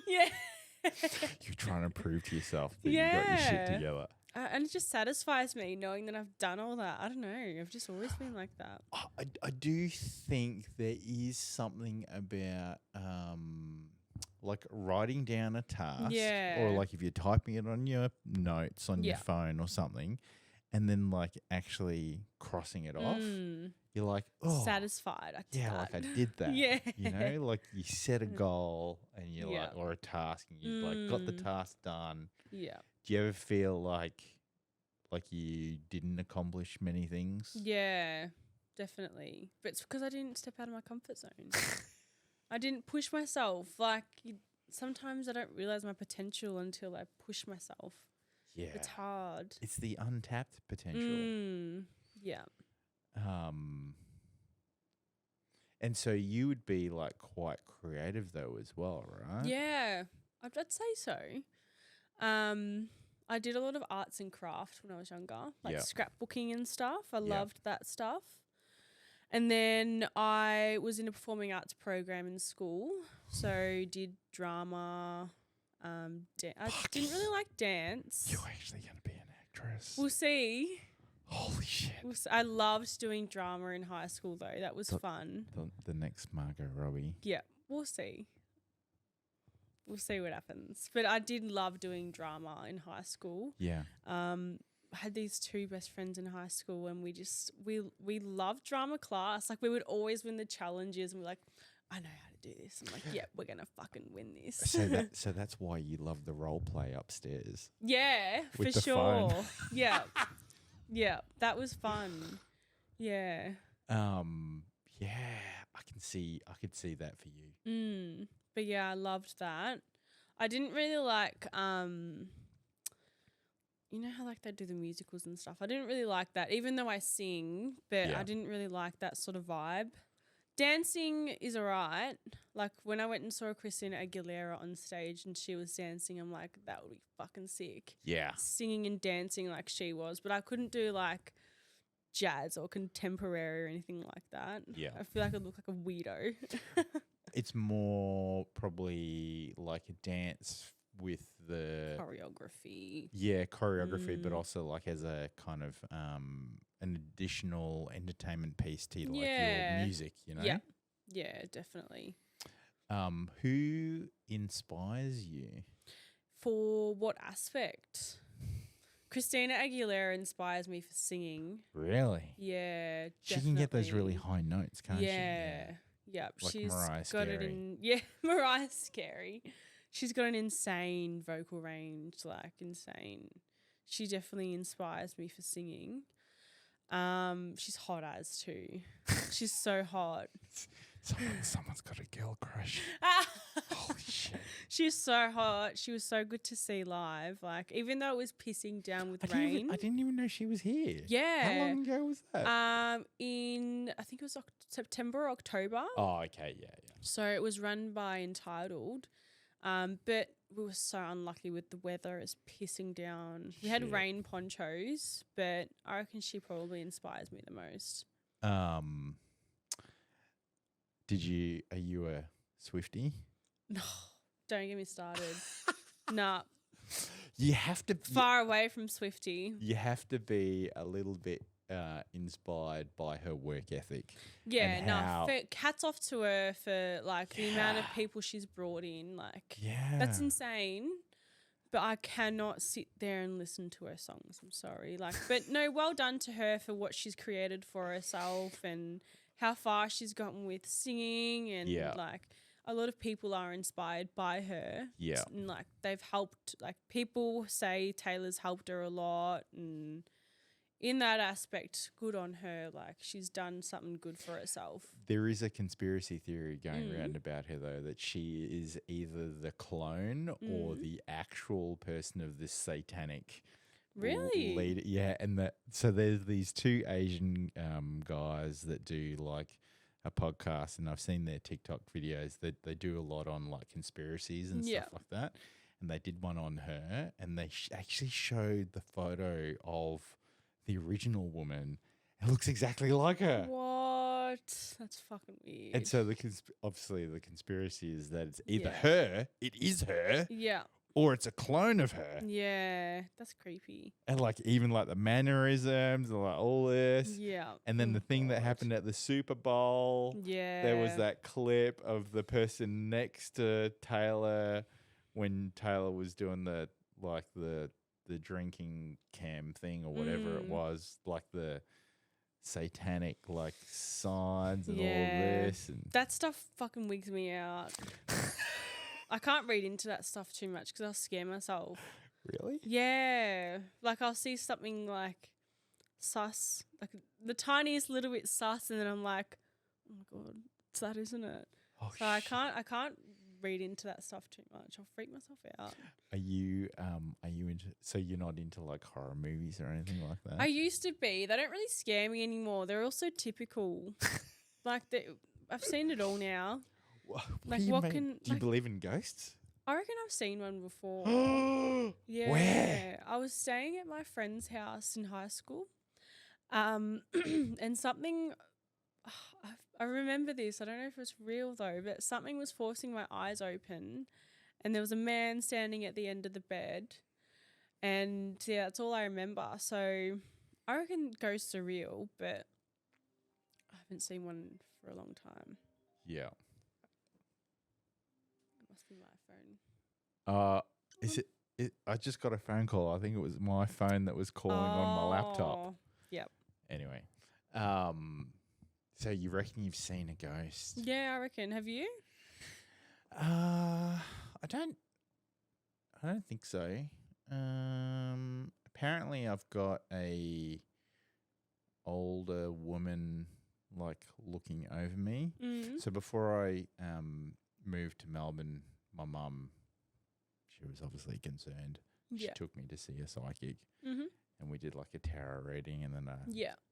Yeah. You're trying to prove to yourself that you got your shit Yeah. together. And it just satisfies me knowing that I've done all that. I don't know. I've just always been like that. I do think there is something about like writing down a task, Yeah. or like if you're typing it on your notes on your Yeah. phone or something, and then like actually crossing it off. Mm. You're like, oh, Satisfied. I did yeah, that. like I did that. Yeah. You know, like you set a goal and you're Yeah. like, or a task, and you like got the task done. Yeah. Do you ever feel like you didn't accomplish many things? Yeah, definitely. But it's because I didn't step out of my comfort zone. I didn't push myself. Like, sometimes I don't realize my potential until I push myself. Yeah. It's hard. It's the untapped potential. Yeah. And so you would be like quite creative though as well, right? Yeah, I'd say so. I did a lot of arts and craft when I was younger, like Yep. scrapbooking and stuff. I Yep. loved that stuff. And then I was in a performing arts program in school, so did drama. I didn't really like dance. You're actually going to be an actress. We'll see. Holy shit. I loved doing drama in high school though. That was fun. The next Margot Robbie. Yeah, we'll see. We'll see what happens. But I did love doing drama in high school. Yeah. I had these two best friends in high school, and we loved drama class. Like, we would always win the challenges, and we're like, I know how to do this. I'm like, yeah, we're gonna fucking win this. So that's why you love the role play upstairs. Yeah, With for the sure. phone. Yeah. Yeah, that was fun. Yeah. Yeah, I could see that for you. But yeah, I loved that. I didn't really like you know how like they do the musicals and stuff. I didn't really like that, even though I sing, but Yeah. I didn't really like that sort of vibe. Dancing is alright. Like, when I went and saw Christina Aguilera on stage and she was dancing, I'm like, that would be fucking sick. Yeah. Singing and dancing like she was, but I couldn't do like jazz or contemporary or anything like that. Yeah. I feel like I'd look like a weirdo. It's more probably like a dance with the Choreography. choreography, but also like as a kind of an additional entertainment piece to like your music, you know? Yeah. Yeah, definitely. Who inspires you? For what aspect? Christina Aguilera inspires me for singing. Really? Yeah, She can get those really definitely. high notes, can't she? Yeah. Yeah. Like She's Mariah got it Carey. in. Yeah, Mariah Carey. She's got an insane vocal range, like insane. She definitely inspires me for singing. She's hot as too. She's so hot. Someone's got a girl crush. Holy shit. She's so hot. She was so good to see live. Like, even though it was pissing down with rain. I didn't even know she was here. Yeah. How long ago was that? I think it was September or October. Oh, okay, yeah. So it was run by Entitled. But we were so unlucky with the weather. It's pissing down. We had Shit. rain ponchos, but I reckon she probably inspires me the most. Are you a Swiftie? No, don't get me started. Nah, You have to far away from Swiftie. You have to be a little bit inspired by her work ethic. Yeah, and how- hats off to her for like the amount of people she's brought in. Like, Yeah. that's insane. But I cannot sit there and listen to her songs. I'm sorry. Like, but no, well done to her for what she's created for herself and how far she's gotten with singing. And like, a lot of people are inspired by her. Yeah. And like, they've helped, like, people say Taylor's helped her a lot. And in that aspect, good on her. Like, she's done something good for herself. There is a conspiracy theory going around about her, though, that she is either the clone or the actual person of this satanic Really? leader. Yeah, and so there's these two Asian guys that do like a podcast, and I've seen their TikTok videos that they do a lot on like conspiracies and stuff like that. And they did one on her, and they actually showed the photo of the original woman. It looks exactly like her. What? That's fucking weird. And so obviously the conspiracy is that it's either her, it is her, or it's a clone of her. Yeah, that's creepy. And like even like the mannerisms and like all this. Yeah. And then the thing that happened at the Super Bowl. Yeah. There was that clip of the person next to Taylor when Taylor was doing the drinking cam thing or whatever it was, like the satanic like signs and all this, and that stuff fucking wigs me out. I can't read into that stuff too much because I'll scare myself. Really? Yeah, like I'll see something like sus, like the tiniest little bit sus, and then I'm like, oh my god, it's that, isn't it? So I can't read into that stuff too much. I'll freak myself out. Are you into, so you're not into like horror movies or anything like that? I used to be. They don't really scare me anymore. They're all so typical. Like I've seen it all now. What like do you what mean? can Do you believe in ghosts? I reckon I've seen one before. Yeah. Where? I was staying at my friend's house in high school. And something I remember this. I don't know if it's real though, but something was forcing my eyes open, and there was a man standing at the end of the bed, and yeah, that's all I remember. So I reckon ghosts are real, but I haven't seen one for a long time. Yeah. It must be my phone. Is it? I just got a phone call. I think it was my phone that was calling on my laptop. Yep. Anyway, so you reckon you've seen a ghost? Yeah, I reckon. Have you? I don't think so. Apparently I've got a older woman like looking over me. So before I moved to Melbourne, my mum, she was obviously concerned. She took me to see a psychic. And we did like a tarot reading and then a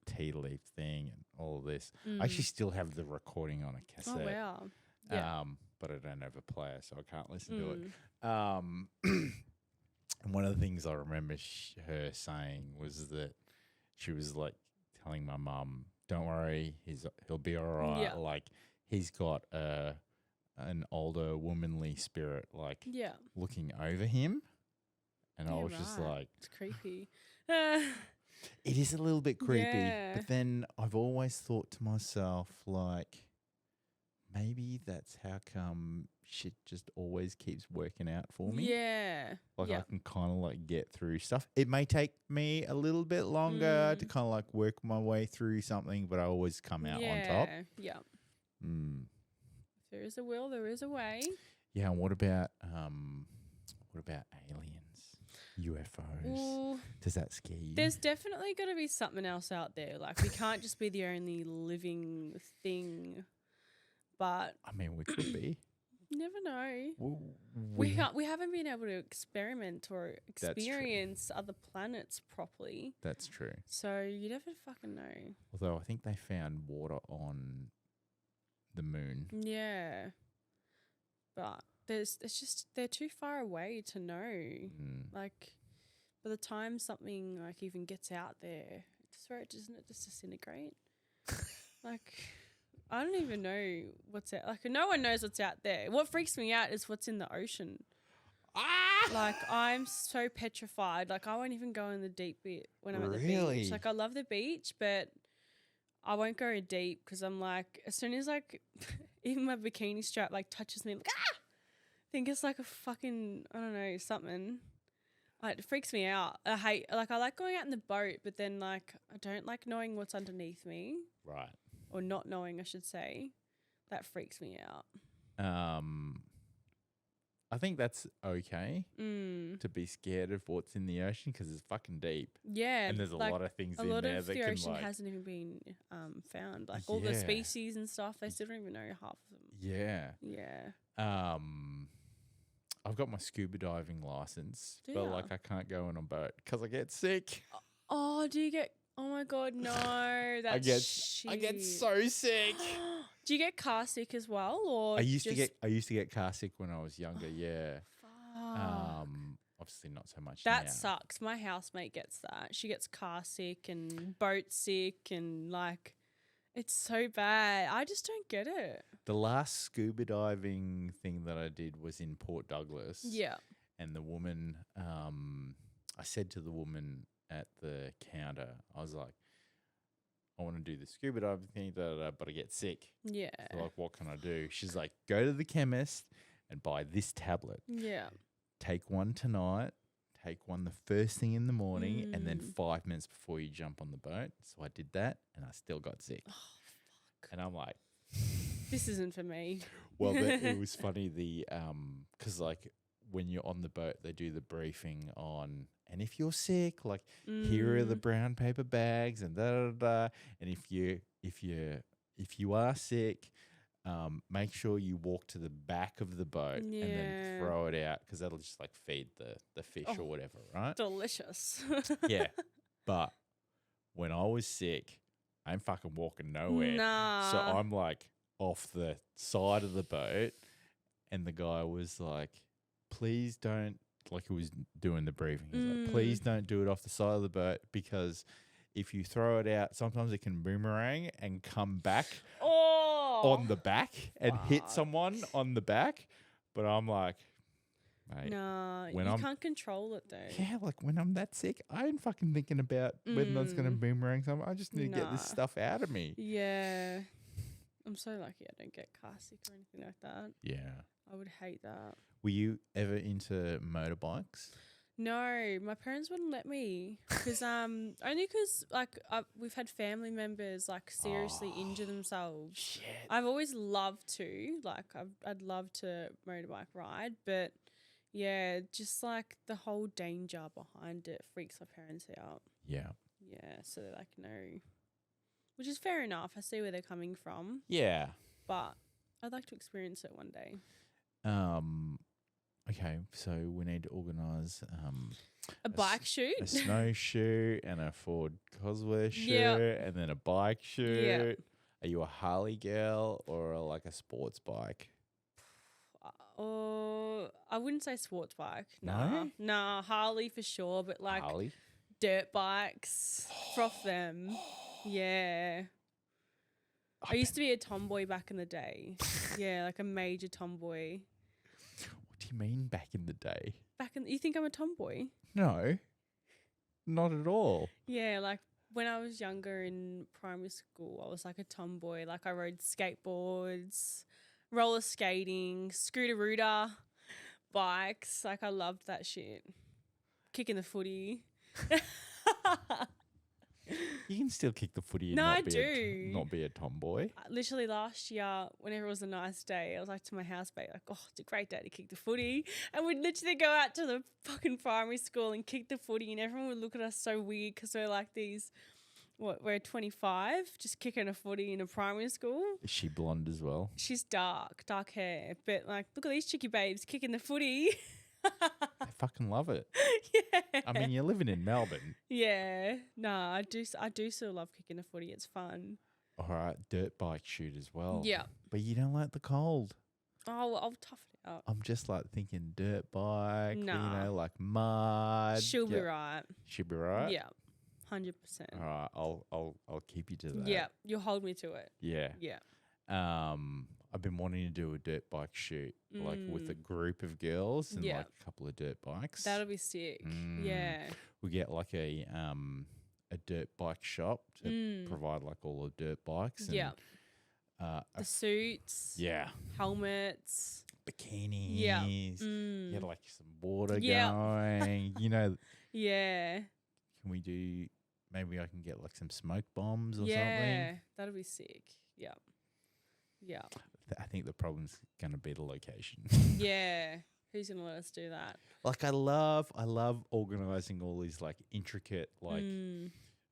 tea leaf thing and all of this. I actually still have the recording on a cassette. Oh, wow. Yeah. But I don't have a player, so I can't listen to it. And one of the things I remember her saying was that she was like telling my mum, "Don't worry, he'll be all right." Yeah. Like he's got an older womanly spirit, like looking over him. And I was just like, it's creepy. It is a little bit creepy, Yeah. but then I've always thought to myself, like, maybe that's how come shit just always keeps working out for me. Yeah. Like I can kind of like get through stuff. It may take me a little bit longer to kind of like work my way through something, but I always come out on top. Yeah. If there is a will, there is a way. Yeah. And what about aliens? UFOs. Ooh, does that scare you? There's definitely got to be something else out there. Like we can't just be the only living thing. But I mean, we could be. You never know. Well, we haven't been able to experiment or experience other planets properly. That's true. So you never fucking know. Although I think they found water on the moon. Yeah. But they're too far away to know. Like by the time something like even gets out there, doesn't it just disintegrate? Like I don't even know what's out. Like no one knows what's out there. What freaks me out is what's in the ocean. Like, I'm so petrified. Like, I won't even go in the deep bit when I'm at the Really? beach. Like, I love the beach, but I won't go deep because I'm like, as soon as like even my bikini strap like touches me, I'm like, I think it's like a fucking, I don't know, something. Like, it freaks me out. I like going out in the boat, but then like I don't like knowing what's underneath me, Right. or not knowing, I should say. That freaks me out. I think that's okay Mm. to be scared of what's in the ocean because it's fucking deep. Yeah, And there's a like, lot of things a in lot there of that the can ocean like, hasn't even been found. Like all the Yeah. species and stuff, they still don't even know half of them. yeah. Yeah. I've got my scuba diving license, Do but ya? like I can't go on a boat because I get sick. Oh, do you get? Oh my god, no! That's I get shit. so sick. Do you get car sick as well, or I used to just get car sick when I was younger. Yeah. Fuck. Obviously not so much That now. sucks. My housemate gets that. She gets car sick and boat sick and like, it's so bad. I just don't get it. The last scuba diving thing that I did was in Port Douglas. Yeah. And the woman, I said to the woman at the counter, I was like, I want to do the scuba diving thing, but I get sick. Yeah. So like, what can I do? She's like, go to the chemist and buy this tablet. Yeah. Take one tonight, take one the first thing in the morning, and then Mm. 5 minutes before you jump on the boat. So I did that, and I still got sick. Oh, fuck. And I'm like, This isn't for me. well, it was funny, because like when you're on the boat, they do the briefing on, and if you're sick, like here are the brown paper bags and da da da. And if you are sick, make sure you walk to the back of the boat and then throw it out because that'll just like feed the fish or whatever, right? Delicious. Yeah, but when I was sick, I ain't fucking walking nowhere. Nah. So I'm like off the side of the boat, and the guy was like, please don't, like he was doing the briefing. He's like, please don't do it off the side of the boat because if you throw it out, sometimes it can boomerang and come back on the back and hit someone on the back. But I'm like, mate, Nah, when you I'm- can't control it though. yeah, like when I'm that sick, I ain't fucking thinking about when that's going to boomerang someone. I just need to get this Nah. stuff out of me. Yeah. I'm so lucky I don't get car sick or anything like that. Yeah. I would hate that. Were you ever into motorbikes? No, my parents wouldn't let me because only because like we've had family members like seriously injure themselves. Shit. I've always loved to I'd love to motorbike ride, but yeah, just like the whole danger behind it freaks my parents out. Yeah. Yeah, so they're like no, which is fair enough. I see where they're coming from, Yeah. but I'd like to experience it one day. Okay, so we need to organise A bike shoot. a snowshoe and a Ford Cosworth shoe Yep. and then a bike shoot. Yep. Are you a Harley girl or like a sports bike? I wouldn't say sports bike. No? Nah, Harley for sure, but like Harley? dirt bikes, froth them. Yeah. I used to be a tomboy back in the day. Yeah, like a major tomboy. What do you mean back in the day? You think I'm a tomboy? No, not at all. Yeah, like when I was younger in primary school, I was like a tomboy. Like I rode skateboards, roller skating, scooter-rooter, bikes. Like I loved that shit. Kicking the footy. You can still kick the footy and No, I not do. not be a tomboy. Literally last year, whenever it was a nice day, I was like to my housemate, like, oh, it's a great day to kick the footy. And we'd literally go out to the fucking primary school and kick the footy, and everyone would look at us so weird because we're like these, we're 25, just kicking a footy in a primary school. Is she blonde as well? She's dark hair, but like, look at these chicky babes kicking the footy. I fucking love it. Yeah. I mean, you're living in Melbourne. Yeah. Nah, I do still love kicking the footy. It's fun. All right, dirt bike shoot as well. Yeah. But you don't like the cold. Oh, I'll tough it out. I'm just like thinking dirt bike, Nah. you know, like mud. She'll be right. She'll be right. Yeah. 100%. All right, I'll keep you to that. Yeah. You'll hold me to it. Yeah. Yeah. I've been wanting to do a dirt bike shoot, like with a group of girls and like a couple of dirt bikes. That'll be sick. Yeah. We get like a dirt bike shop to provide like all the dirt bikes. And, the suits. Yeah. Helmets. Bikinis. Yeah. You had like some water going. Yeah. Can we do, maybe I can get like some smoke bombs or Yeah. something? That'll be sick. Yeah. Yeah. I think the problem's going to be the location. Yeah. Who's going to let us do that? Like I love organizing all these like intricate like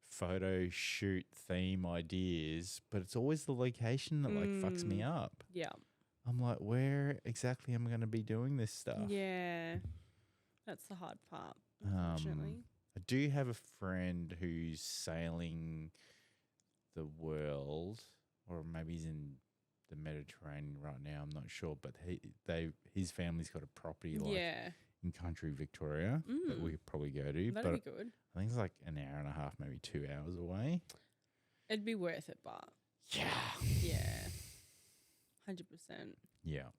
photo shoot theme ideas, but it's always the location that like fucks me up. Yeah. I'm like, where exactly am I going to be doing this stuff? Yeah. That's the hard part, unfortunately. I do have a friend who's sailing the world, or maybe he's in the Mediterranean right now. I'm not sure, but his family's got a property like in country Victoria that we could probably go to. That'd be good. I think it's like an hour and a half, maybe 2 hours away. It'd be worth it, but yeah, 100%. Yeah.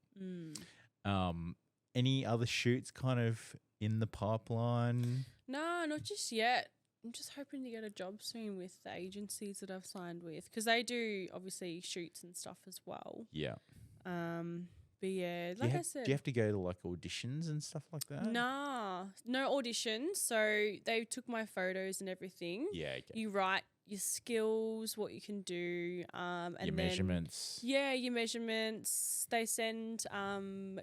Any other shoots kind of in the pipeline? No, not just yet. I'm just hoping to get a job soon with the agencies that I've signed with, because they do obviously shoots and stuff as well. Yeah. But yeah, like I said, do you have to go to like auditions and stuff like that? Nah, no auditions. So they took my photos and everything. Yeah. Okay. You write your skills, what you can do, and your measurements. Yeah, your measurements. They send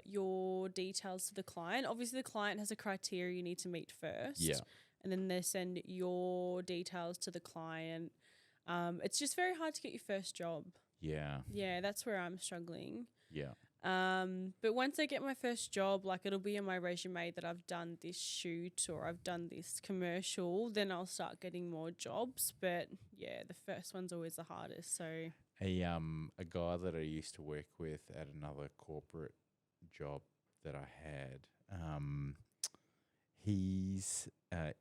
your details to the client. Obviously, the client has a criteria you need to meet first. Yeah. And then they send your details to the client. It's just very hard to get your first job. Yeah. Yeah, that's where I'm struggling. Yeah. But once I get my first job, like it'll be in my resume that I've done this shoot or I've done this commercial, then I'll start getting more jobs. But yeah, the first one's always the hardest. So a guy that I used to work with at another corporate job that I had, he's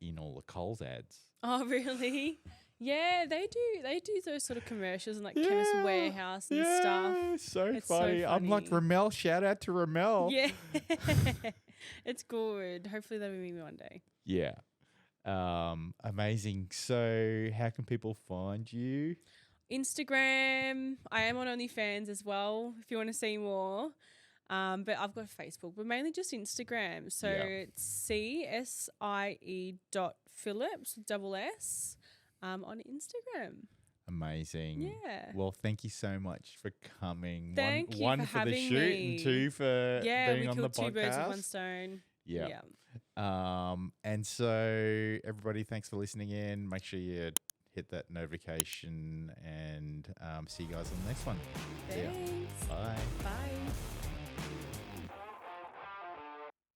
in all the Coles ads. Oh, really? Yeah, they do those sort of commercials and like Chemist Warehouse and stuff. So It's funny. so I'm like, funny. Ramel, shout out to Ramel. Yeah. It's good. Hopefully that'll be me one day. Yeah. Amazing. So how can people find you? Instagram. I am on OnlyFans as well if you want to see more. But I've got Facebook, but mainly just Instagram. So it's CSIE.Phillips, SS, on Instagram. Amazing. Yeah. Well, thank you so much for coming. Thank you one for for the having shoot me. and two for being on the we killed two birds with podcast. one stone. Yeah. And so everybody, thanks for listening in. Make sure you hit that notification and see you guys on the next one. Thanks. Bye. Bye.